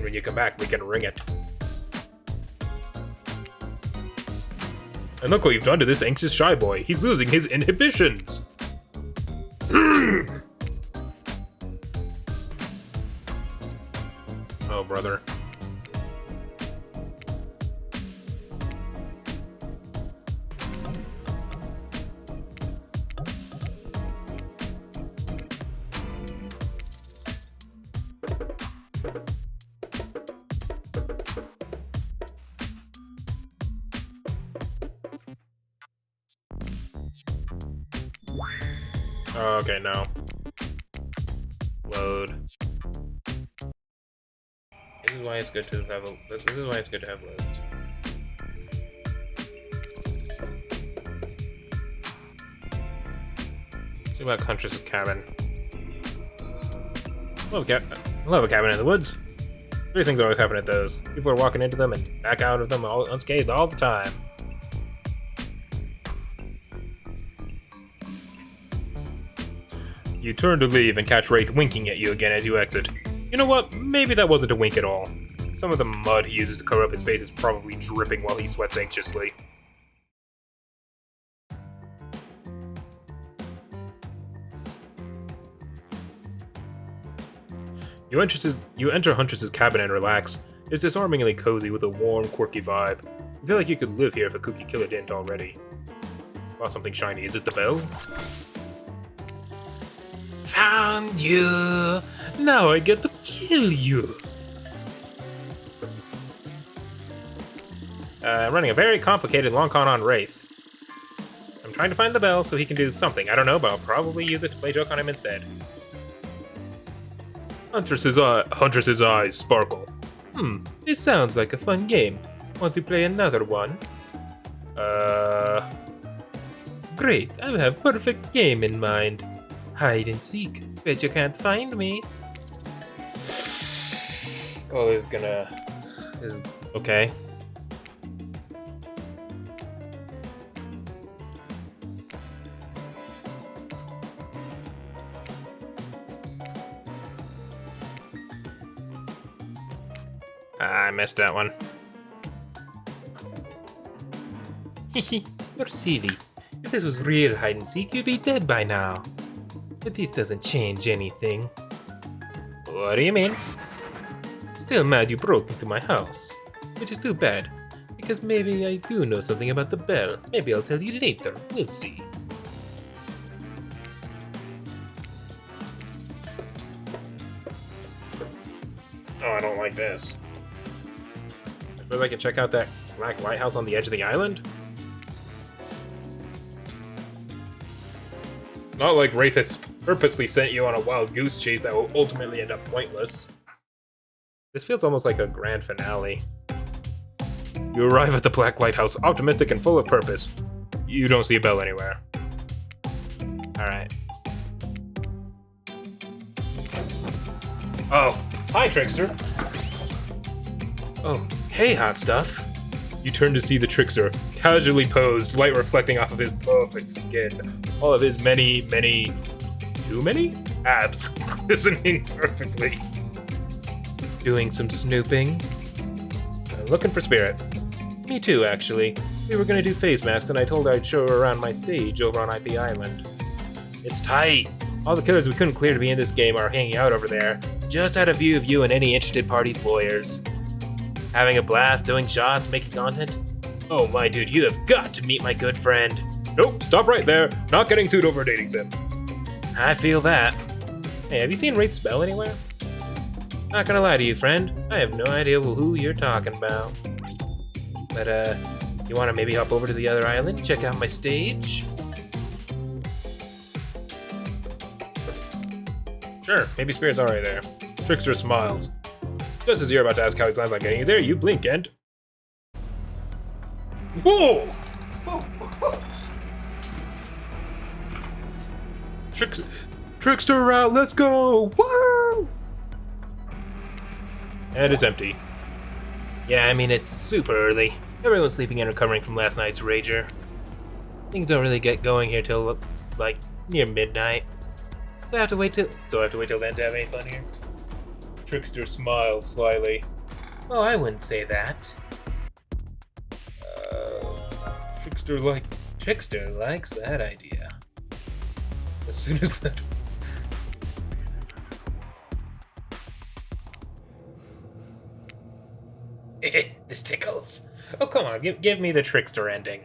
when you come back, we can ring it. And look what you've done to this anxious shy boy. He's losing his inhibitions. Oh, brother. Okay, no. Load. This is why it's good to have this is why it's good to have loads. See about Huntress's cabin. Love a cabin in the woods. Three things always happen at those. People are walking into them and back out of them all unscathed all the time. You turn to leave and catch Wraith winking at you again as you exit. You know what? Maybe that wasn't a wink at all. Some of the mud he uses to cover up his face is probably dripping while he sweats anxiously. You enter Huntress's cabin and relax. It's disarmingly cozy with a warm, quirky vibe. You feel like you could live here if a kooky killer didn't already. Wow, something shiny. Is it the bell? Found you! Now I get to kill you! Running a very complicated long con on Wraith. I'm trying to find the bell so he can do something. I don't know, but I'll probably use it to play joke on him instead. Huntress's eyes sparkle. This sounds like a fun game. Want to play another one? Great, I have a perfect game in mind. Hide and seek. Bet you can't find me. Oh, this is okay. I missed that one. You're silly. If this was real hide and seek, you'd be dead by now. But this doesn't change anything. What do you mean? Still mad you broke into my house. Which is too bad, because maybe I do know something about the bell. Maybe I'll tell you later. We'll see. Oh, I don't like this. I suppose I can check out that black lighthouse on the edge of the island? Not like Wraith has purposely sent you on a wild goose chase that will ultimately end up pointless. This feels almost like a grand finale. You arrive at the Black Lighthouse, optimistic and full of purpose. You don't see a bell anywhere. Alright. Oh, hi, Trickster. Oh, hey, hot stuff. You turn to see the Trickster, casually posed, light reflecting off of his perfect skin. All of his many, too many? Abs, glistening perfectly. Doing some snooping? Looking for Spirit. Me too, actually. We were gonna do face masks, and I told her I'd show her around my stage over on IP Island. It's tight. All the killers we couldn't clear to be in this game are hanging out over there, just out of view of you and any interested party's lawyers. Having a blast, doing shots, making content? Oh my dude, you have got to meet my good friend. Nope, stop right there. Not getting sued over a dating sim. I feel that. Hey, have you seen Wraith's spell anywhere? Not gonna lie to you, friend. I have no idea who you're talking about. But, you wanna maybe hop over to the other island, check out my stage? Sure, maybe Spirit's already there. Trickster smiles. Just as you're about to ask how he plans on getting you there, you blink and... Whoa! Trickster route, let's go! Woo! And it's empty. Yeah, I mean, it's super early. Everyone's sleeping and recovering from last night's rager. Things don't really get going here till, like, near midnight. So I have to wait till then to have any fun here. Trickster smiles slyly. Well, I wouldn't say that. Trickster likes that idea. As soon as that... This tickles. Oh, come on, give me the Trickster ending.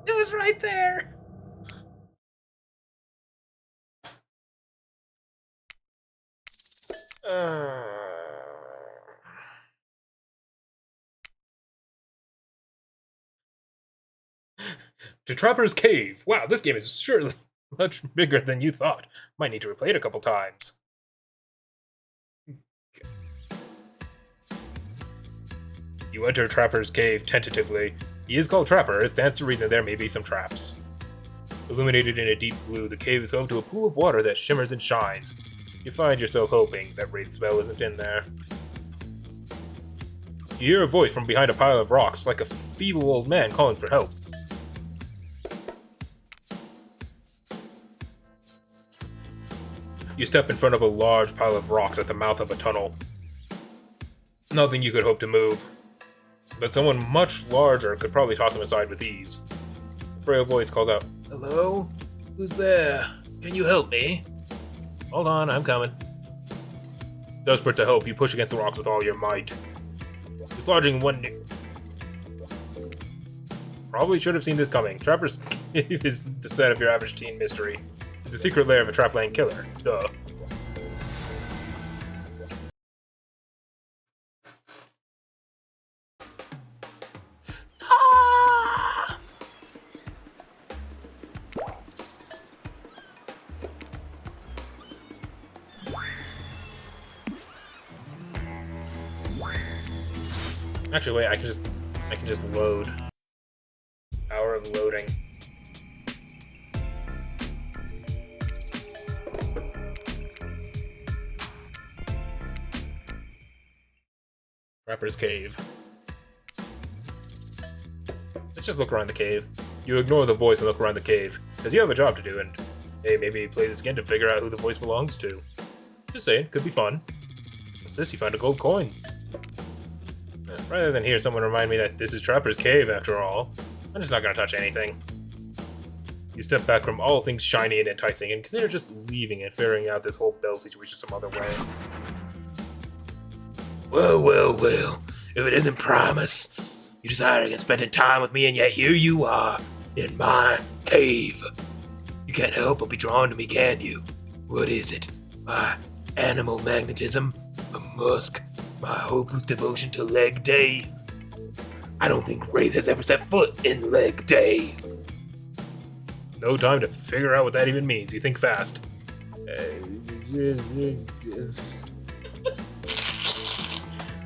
It was right there! To Trapper's Cave. Wow, this game is surely much bigger than you thought. Might need to replay it a couple times. You enter Trapper's Cave tentatively. He is called Trapper. It stands to reason there may be some traps. Illuminated in a deep blue, the cave is home to a pool of water that shimmers and shines. You find yourself hoping that Wraith's spell isn't in there. You hear a voice from behind a pile of rocks, like a feeble old man calling for help. You step in front of a large pile of rocks at the mouth of a tunnel. Nothing you could hope to move, but someone much larger could probably toss him aside with ease. A frail voice calls out, Hello? Who's there? Can you help me? Hold on, I'm coming. Desperate to help, you push against the rocks with all your might. Dislodging one... Probably should have seen this coming. Trapper's Cave is the set of your average teen mystery. It's a secret lair of a trapland killer. Duh. Actually, wait, I can just load. Hour of loading. Trapper's Cave. Let's just look around the cave. You ignore the voice and look around the cave, because you have a job to do, and hey, maybe play this game to figure out who the voice belongs to. Just saying, could be fun. What's this? You found a gold coin. Rather than hear someone remind me that this is Trapper's Cave after all, I'm just not gonna touch anything. You step back from all things shiny and enticing and consider just leaving and figuring out this whole bell situation some other way. Well, if it isn't Primus, you decided against spending time with me, and yet here you are, in my cave. You can't help but be drawn to me, can you? What is it? My animal magnetism? A musk? My hopeless devotion to Leg Day? I don't think Wraith has ever set foot in Leg Day. No time to figure out what that even means. You think fast.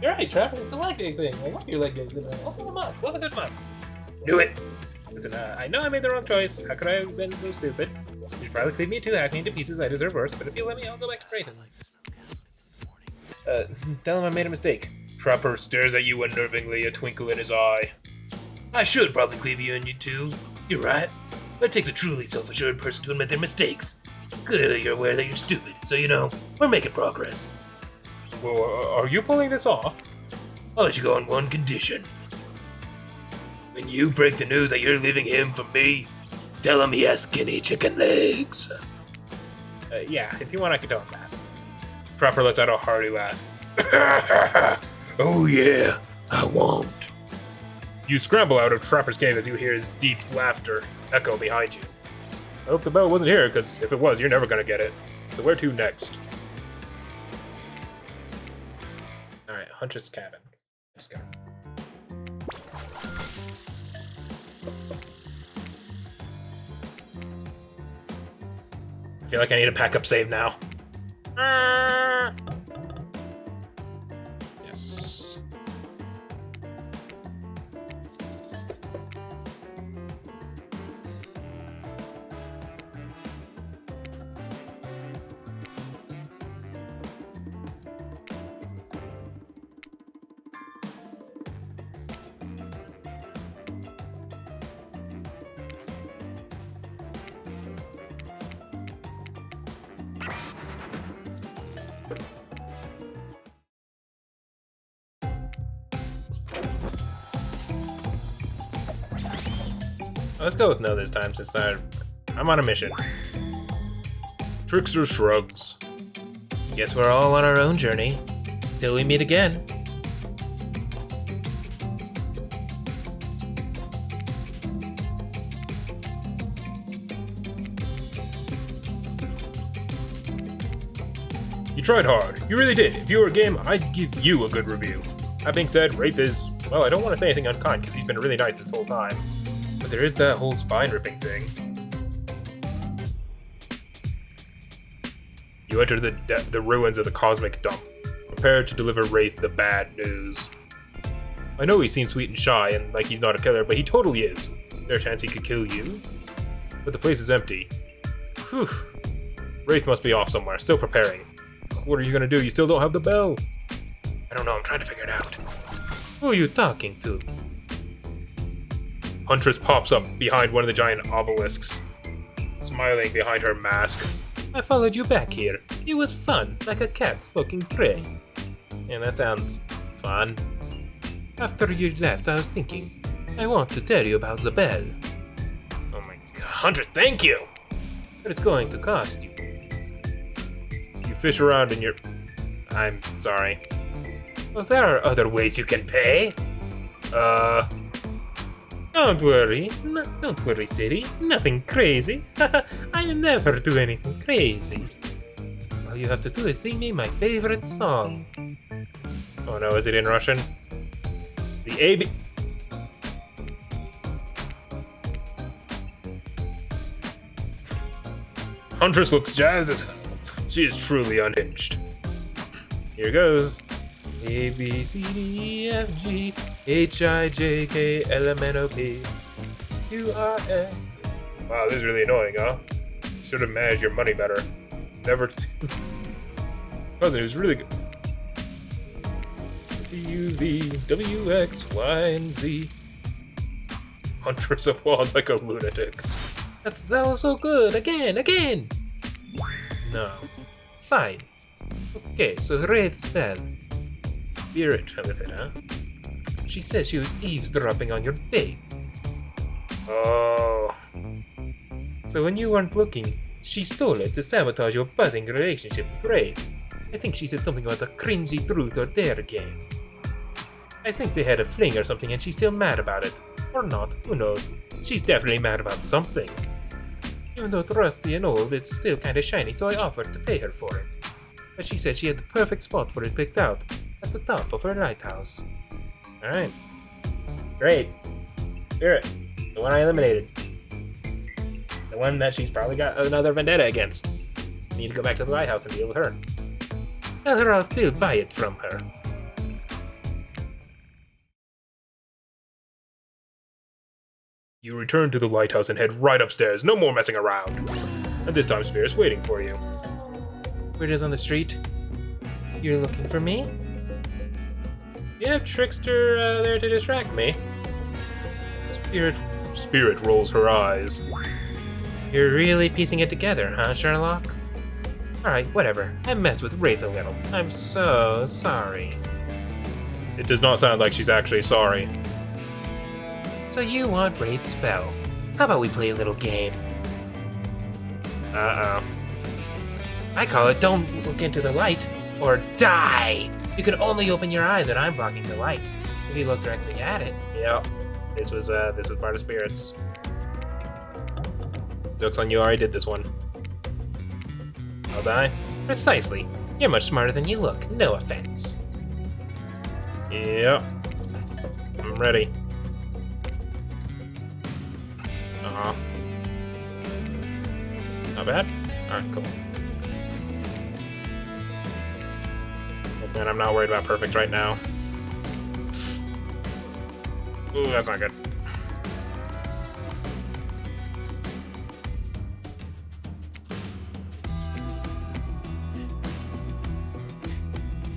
You're right, Trapper. It's the leg day thing. I want your leg day thing. Also a musk. Love a good musk. Knew it! Listen, I know I made the wrong choice. How could I have been so stupid? You should probably cleave me too, hack me into pieces. I deserve worse. But if you let me, I'll go back to Wraith. Tell him I made a mistake. Trapper stares at you unnervingly, a twinkle in his eye. I should probably cleave you in you too. You're right. But it takes a truly self-assured person to admit their mistakes. Clearly you're aware that you're stupid, so you know, we're making progress. Well, are you pulling this off? I'll let you go on one condition. When you break the news that you're leaving him for me, tell him he has skinny chicken legs. Yeah, if you want, I can tell him that. Trapper lets out a hearty laugh. Oh yeah, I won't. You scramble out of Trapper's cave as you hear his deep laughter echo behind you. I hope the bell wasn't here, because if it was, you're never gonna get it. So where to next? Alright, Huntress cabin. Let's go. I feel like I need a backup save now. Yes. Let's go with no this time, since I'm on a mission. Trickster shrugs. Guess we're all on our own journey. Till we meet again. You tried hard. You really did. If you were a game, I'd give you a good review. That being said, Wraith is, well, I don't want to say anything unkind, because he's been really nice this whole time. But there is that whole spine-ripping thing. You enter the ruins of the cosmic dump, prepared to deliver Wraith the bad news. I know he seems sweet and shy, and like he's not a killer, but he totally is. Is there a chance he could kill you? But the place is empty. Whew. Wraith must be off somewhere, still preparing. What are you gonna do? You still don't have the bell. I don't know, I'm trying to figure it out. Who are you talking to? Huntress pops up behind one of the giant obelisks, smiling behind her mask. I followed you back here. It was fun, like a cat stalking prey. And that sounds fun. After you left, I was thinking, I want to tell you about the bell. Oh my god, Huntress, thank you! But it's going to cost you. You fish around in your... I'm sorry. Well, there are other ways you can pay. Don't worry, don't worry, City. Nothing crazy. I never do anything crazy. All you have to do is sing me my favorite song. Oh no, is it in Russian? The AB... Huntress looks jazzed as hell. She is truly unhinged. Here goes. A, B, C, D, E, F, G, H, I, J, K, L, M, N, O, P, Q, R, S. Wow, this is really annoying, huh? Should have managed your money better. Never... Cousin, it was really good. T, U, V, W, X, Y, and Z. Huntress applauds like a lunatic. That was so good. Again. No. Fine. Okay, so Wraith's spell. Spirit with it, huh? She says she was eavesdropping on your date. Oh. So when you weren't looking, she stole it to sabotage your budding relationship with Wraith. I think she said something about a cringy truth or dare game. I think they had a fling or something and she's still mad about it. Or not, who knows. She's definitely mad about something. Even though it's rusty and old, it's still kinda shiny, so I offered to pay her for it. But she said she had the perfect spot for it picked out, at the top of her lighthouse. Alright. Great. Spirit. The one I eliminated. The one that she's probably got another vendetta against. Need to go back to the lighthouse and deal with her. Tell her I'll still buy it from her. You return to the lighthouse and head right upstairs. No more messing around. And this time Spirit's waiting for you. We're just on the street. You're looking for me? You have Trickster there to distract me. Spirit rolls her eyes. You're really piecing it together, huh, Sherlock? Alright, whatever. I messed with Wraith a little. I'm so sorry. It does not sound like she's actually sorry. So you want Wraith's spell. How about we play a little game? Uh-oh. I call it don't look into the light, or die! You can only open your eyes when I'm blocking the light. If you look directly at it. Yeah. This was part of spirits. Joke's on you, I already did this one. I'll die? Precisely. You're much smarter than you look, no offense. Yep. I'm ready. Uh-huh. Not bad? Alright, cool. Look, man, I'm not worried about perfect right now. Ooh, that's not good.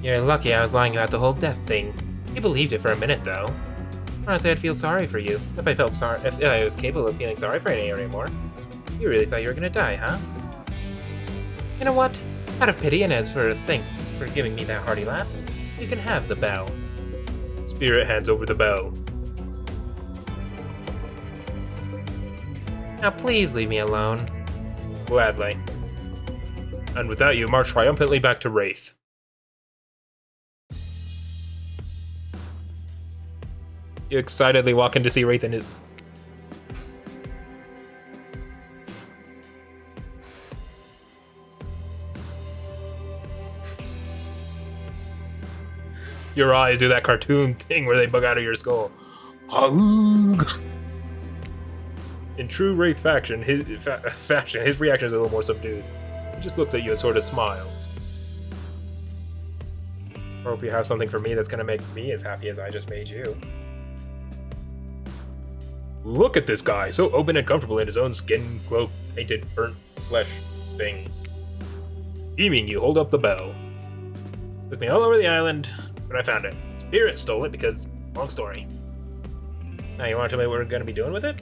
You're lucky I was lying about the whole death thing. You believed it for a minute, though. Honestly, I'd feel sorry for you if I was capable of feeling sorry for any anymore. You really thought you were gonna die, huh? You know what? Out of pity and as for thanks for giving me that hearty laugh, you can have the bell. Spirit hands over the bell. Now please leave me alone. Gladly. And with that, you march triumphantly back to Wraith. You excitedly walk in to see Wraith and his... Your eyes do that cartoon thing where they bug out of your skull. In true Wraith fashion, his reaction is a little more subdued. He just looks at you and sort of smiles. I hope you have something for me that's gonna make me as happy as I just made you. Look at this guy, so open and comfortable in his own skin glow painted burnt flesh thing. Beaming, you hold up the bell. Took me all over the island, but I found it. Spirit stole it because, long story. Now you want to tell me what we're gonna be doing with it?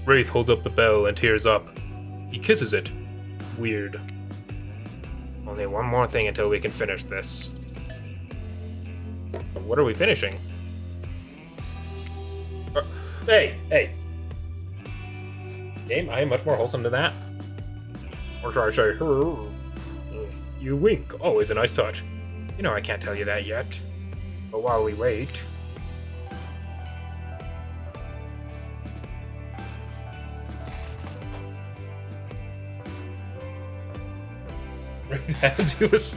Wraith holds up the bell and tears up. He kisses it. Weird. Only one more thing until we can finish this. What are we finishing? Hey! Game, I am much more wholesome than that. Or should I say, you wink, always a nice touch. You know I can't tell you that yet. But while we wait... His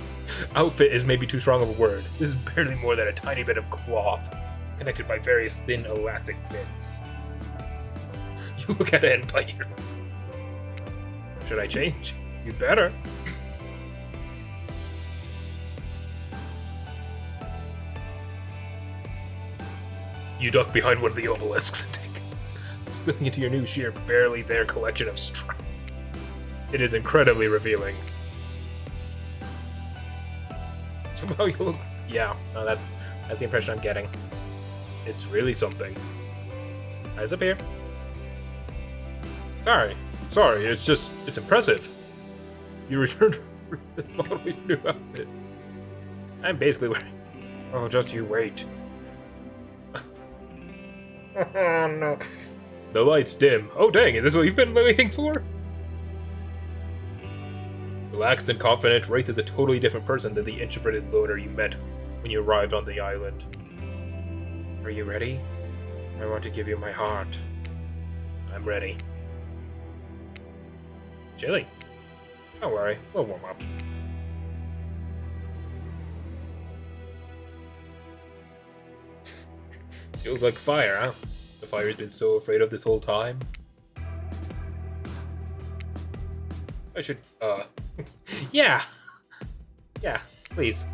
outfit is maybe too strong of a word. This is barely more than a tiny bit of cloth, connected by various thin elastic bits. You look at it and bite your... Should I change? You better. You duck behind one of the obelisks and take... slipping into your new sheer, barely there collection of strength. It is incredibly revealing. Somehow you look... Yeah, no, that's the impression I'm getting. It's really something. Eyes up here. Sorry, it's impressive. You returned the model of your new outfit. I'm basically wearing... Oh, just you wait. Oh no. The lights dim. Oh dang, is this what you've been waiting for? Relaxed and confident, Wraith is a totally different person than the introverted loner you met when you arrived on the island. Are you ready? I want to give you my heart. I'm ready. Chilly. Don't worry, we'll warm up. Feels like fire, huh? The fire's been so afraid of this whole time. I should, yeah! Yeah, please.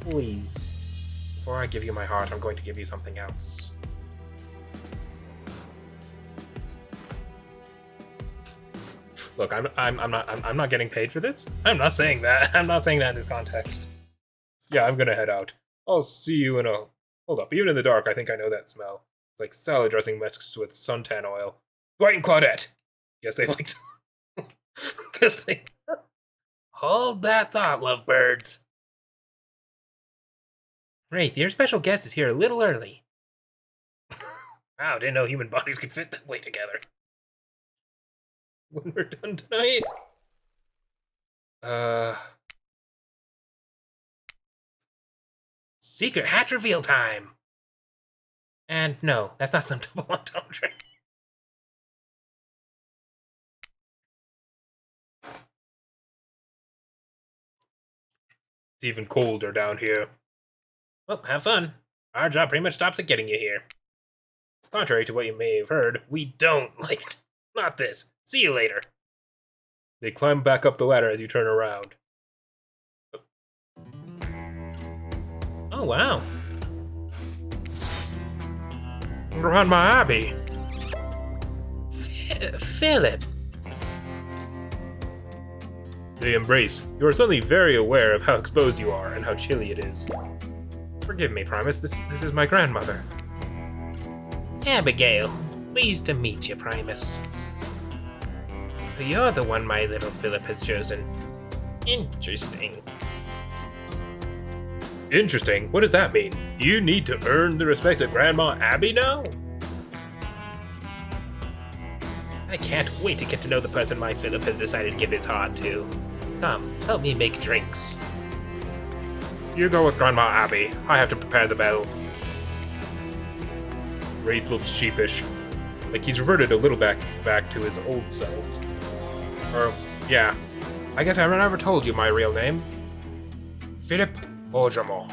Please. Before I give you my heart, I'm going to give you something else. Look, I'm not getting paid for this. I'm not saying that. I'm not saying that in this context. Yeah, I'm gonna head out. I'll see you in a... Hold up, even in the dark, I think I know that smell. It's like salad dressing mixed with suntan oil. Dwight and Claudette! Guess they liked... Guess they... Hold that thought, lovebirds. Wraith, your special guest is here a little early. Wow, didn't know human bodies could fit that way together. When we're done tonight. Secret hatch reveal time! And no, that's not some double entendre. It's even colder down here. Well, have fun. Our job pretty much stops at getting you here. Contrary to what you may have heard, we don't like... Not this. See you later. They climb back up the ladder as you turn around. Oh, wow. Grandma Abby! Philip! They embrace. You are suddenly very aware of how exposed you are and how chilly it is. Forgive me, Primus. This is my grandmother. Abigail. Pleased to meet you, Primus. So you're the one my little Philip has chosen. Interesting. Interesting? What does that mean? You need to earn the respect of Grandma Abby now? I can't wait to get to know the person my Philip has decided to give his heart to. Come, help me make drinks. You go with Grandma Abby. I have to prepare the bell. Wraith looks sheepish. Like he's reverted a little back to his old self. Or, yeah. I guess I never told you my real name. Philip Ojamo.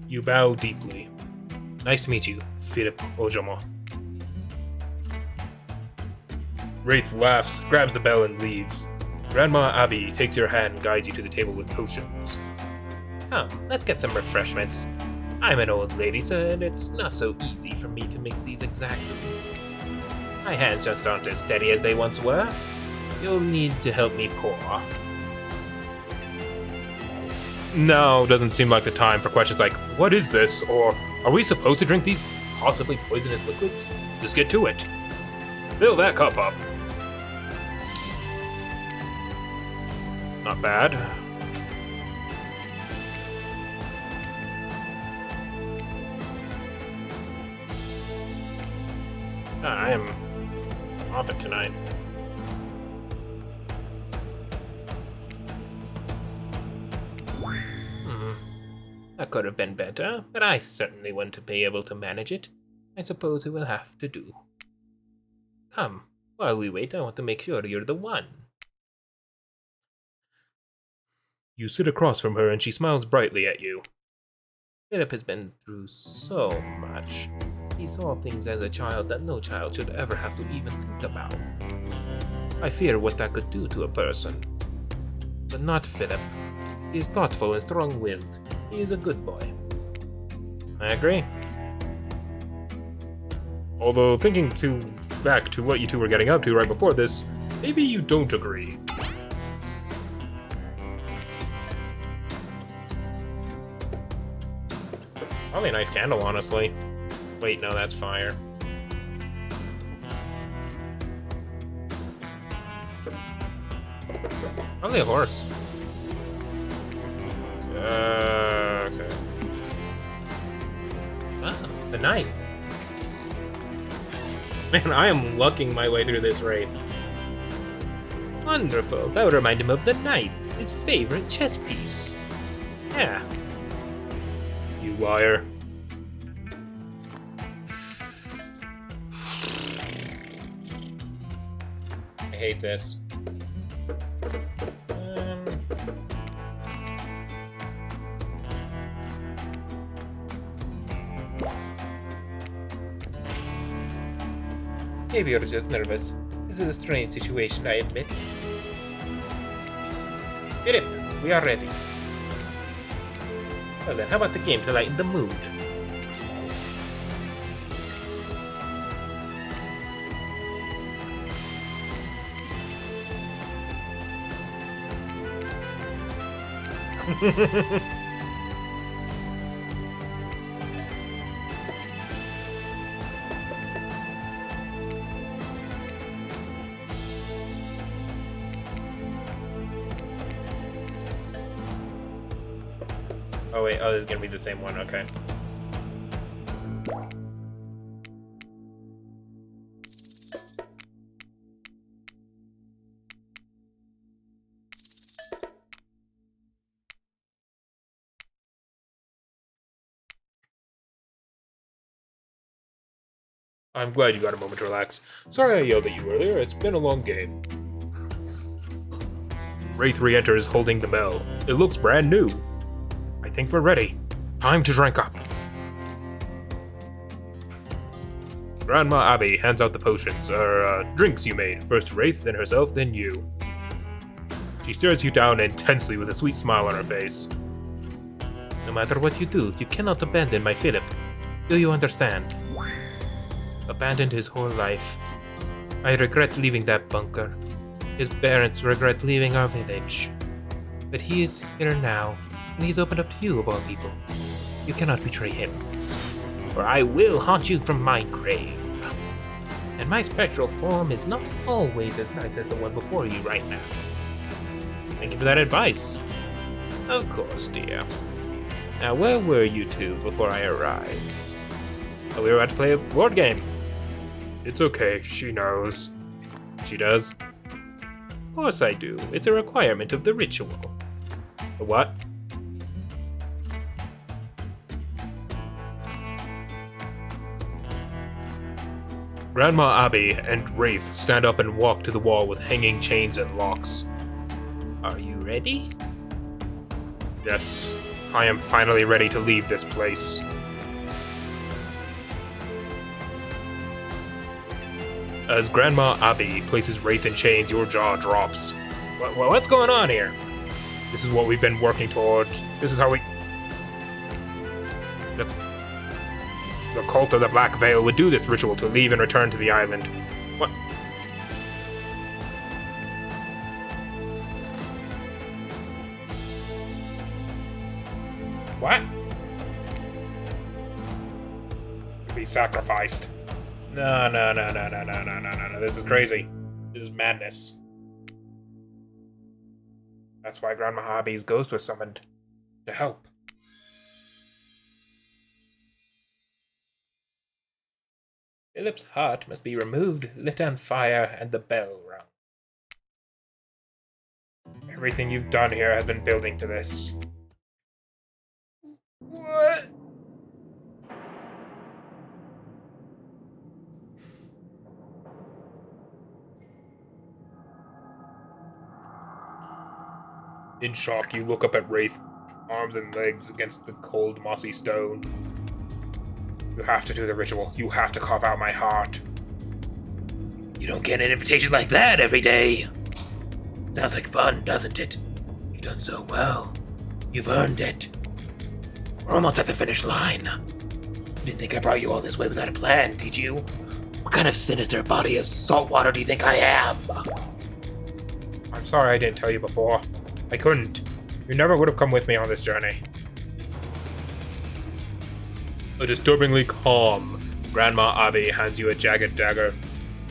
You bow deeply. Nice to meet you, Philip Ojamo. Wraith laughs, grabs the bell, and leaves. Grandma Abby takes your hand and guides you to the table with potions. Come, let's get some refreshments. I'm an old lady, so it's not so easy for me to mix these exactly. My hands just aren't as steady as they once were. You'll need to help me pour. Now doesn't seem like the time for questions like, what is this? Or, are we supposed to drink these possibly poisonous liquids? Just get to it. Fill that cup up. Not bad. I am off it tonight. That could have been better, but I certainly wouldn't be able to manage it. I suppose it will have to do. Come, while we wait, I want to make sure you're the one. You sit across from her and she smiles brightly at you. Philip has been through so much. He saw things as a child that no child should ever have to even think about. I fear what that could do to a person. But not Philip. He is thoughtful and strong-willed. He is a good boy. I agree. Although, thinking back to what you two were getting up to right before this, maybe you don't agree. Probably a nice candle, honestly. Wait, no, that's fire. Probably a horse. Okay. Ah, the knight. Man, I am lucking my way through this Wraith. Wonderful. That would remind him of the knight, his favorite chess piece. Yeah. You liar. I hate this. Maybe you're just nervous. This is a strange situation, I admit. Philip, we are ready. Well then, how about the game to lighten the mood? Oh wait, oh, this is gonna be the same one, okay. I'm glad you got a moment to relax. Sorry I yelled at you earlier, it's been a long game. Wraith re-enters holding the bell. It looks brand new. I think we're ready. Time to drink up. Grandma Abby hands out the potions, drinks you made. First Wraith, then herself, then you. She stares you down intensely with a sweet smile on her face. No matter what you do, you cannot abandon my Philip. Do you understand? Abandoned his whole life. I regret leaving that bunker. His parents regret leaving our village. But he is here now, and he's opened up to you of all people. You cannot betray him, or I will haunt you from my grave. And my spectral form is not always as nice as the one before you right now. Thank you for that advice. Of course, dear. Now, where were you two before I arrived? Oh, we were about to play a board game. It's okay, she knows. She does? Of course I do. It's a requirement of the ritual. The what? Grandma Abby and Wraith stand up and walk to the wall with hanging chains and locks. Are you ready? Yes, I am finally ready to leave this place. As Grandma Abby places Wraith in chains, your jaw drops. What's going on here? This is what we've been working towards. This is how we... The cult of the Black Veil would do this ritual to leave and return to the island. What? What? Be sacrificed. No. This is crazy. This is madness. That's why Grandma Abby's ghost was summoned. To help. Philip's heart must be removed, lit on fire, and the bell rung. Everything you've done here has been building to this. What? In shock, you look up at Wraith, arms and legs against the cold, mossy stone. You have to do the ritual. You have to carve out my heart. You don't get an invitation like that every day. Sounds like fun, doesn't it? You've done so well. You've earned it. We're almost at the finish line. You didn't think I brought you all this way without a plan, did you? What kind of sinister body of salt water do you think I am? I'm sorry I didn't tell you before. I couldn't. You never would have come with me on this journey. A disturbingly calm Grandma Abby hands you a jagged dagger.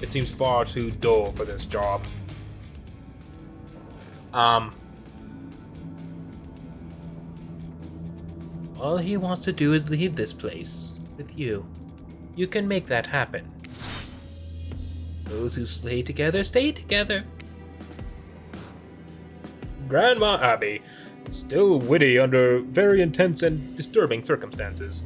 It seems far too dull for this job. All he wants to do is leave this place with you. You can make that happen. Those who slay together stay together. Grandma Abby, still witty under very intense and disturbing circumstances.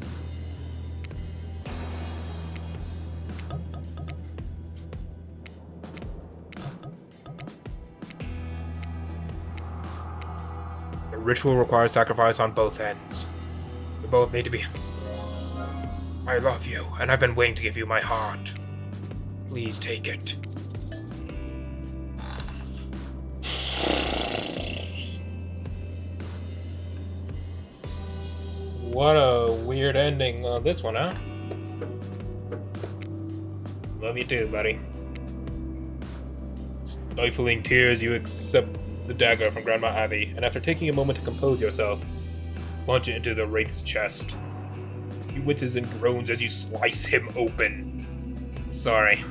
The ritual requires sacrifice on both ends. We both need to be... I love you, and I've been waiting to give you my heart. Please take it. What a weird ending on this one, huh? Love you too, buddy. Stifling tears, you accept the dagger from Grandma Abby, and after taking a moment to compose yourself, plunge it into the Wraith's chest. He winces and groans as you slice him open. Sorry.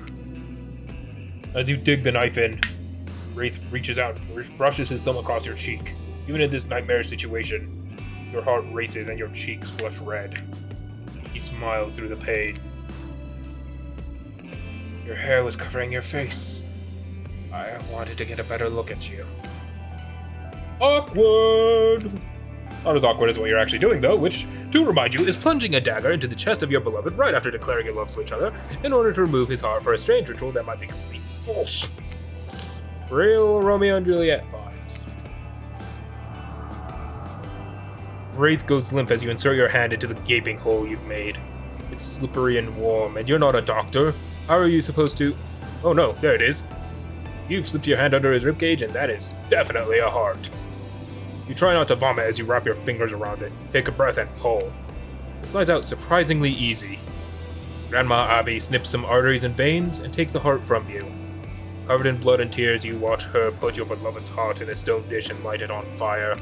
As you dig the knife in, Wraith reaches out and brushes his thumb across your cheek. Even in this nightmarish situation, Your heart races and your cheeks flush red. He smiles through the pain. Your hair was covering your face. I wanted to get a better look at you. Awkward! Not as awkward as what you're actually doing, though, which, to remind you, is plunging a dagger into the chest of your beloved right after declaring your love for each other in order to remove his heart for a strange ritual that might be complete bullshit. Real Romeo and Juliet vibes. Wraith goes limp as you insert your hand into the gaping hole you've made. It's slippery and warm, and you're not a doctor. How are you supposed to... Oh no, there it is. You've slipped your hand under his ribcage, and that is definitely a heart. You try not to vomit as you wrap your fingers around it, take a breath, and pull. It slides out surprisingly easy. Grandma Abby snips some arteries and veins and takes the heart from you. Covered in blood and tears, you watch her put your beloved's heart in a stone dish and light it on fire.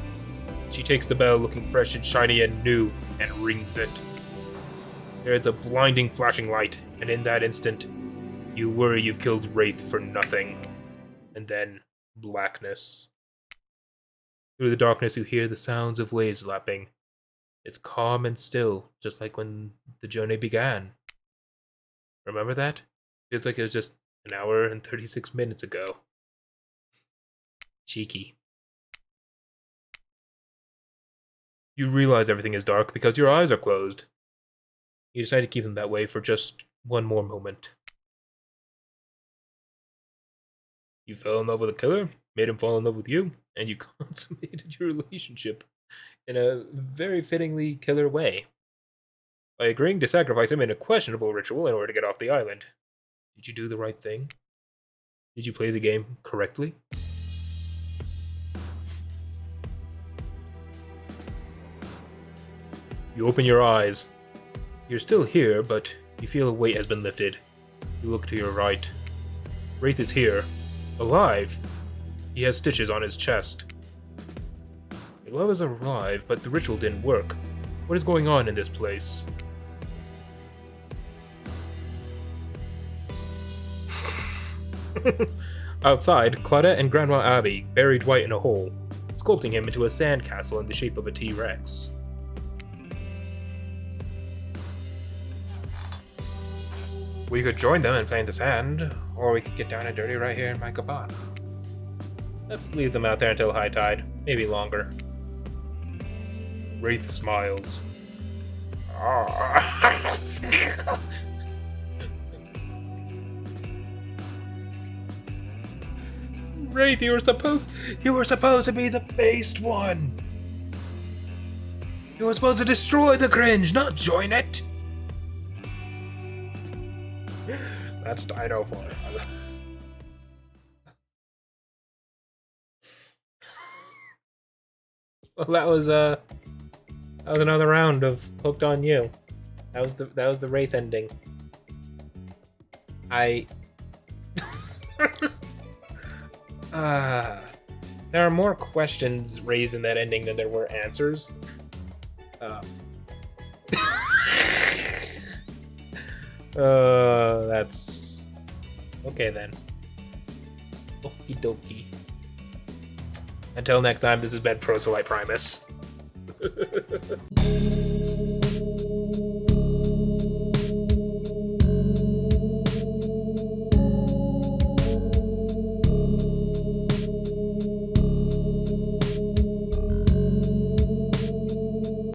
She takes the bell looking fresh and shiny and new and rings it. There is a blinding flashing light, and in that instant, you worry you've killed Wraith for nothing. And then, blackness. Through the darkness, you hear the sounds of waves lapping. It's calm and still, just like when the journey began. Remember that? Feels like it was just an hour and 36 minutes ago. Cheeky. You realize everything is dark because your eyes are closed. You decide to keep them that way for just one more moment. You fell in love with a killer, made him fall in love with you, and you consummated your relationship in a very fittingly killer way. By agreeing to sacrifice him in a questionable ritual in order to get off the island. Did you do the right thing? Did you play the game correctly? You open your eyes. You're still here, but you feel a weight has been lifted. You look to your right. Wraith is here. Alive. He has stitches on his chest. Your love is alive, but the ritual didn't work. What is going on in this place? Outside, Claudette and Grandma Abby buried Dwight in a hole, sculpting him into a sandcastle in the shape of a T-Rex. We could join them and play in the sand, or we could get down and dirty right here in my cabana. Let's leave them out there until high tide, maybe longer. Wraith smiles. Wraith, you were supposed to be the based one. You were supposed to destroy the cringe, not join it. That's Dino for it. Well, that was another round of Hooked on You. That was the Wraith ending. There are more questions raised in that ending than there were answers. That's okay then. Okie dokie. Until next time, this has been Proselyte Primus.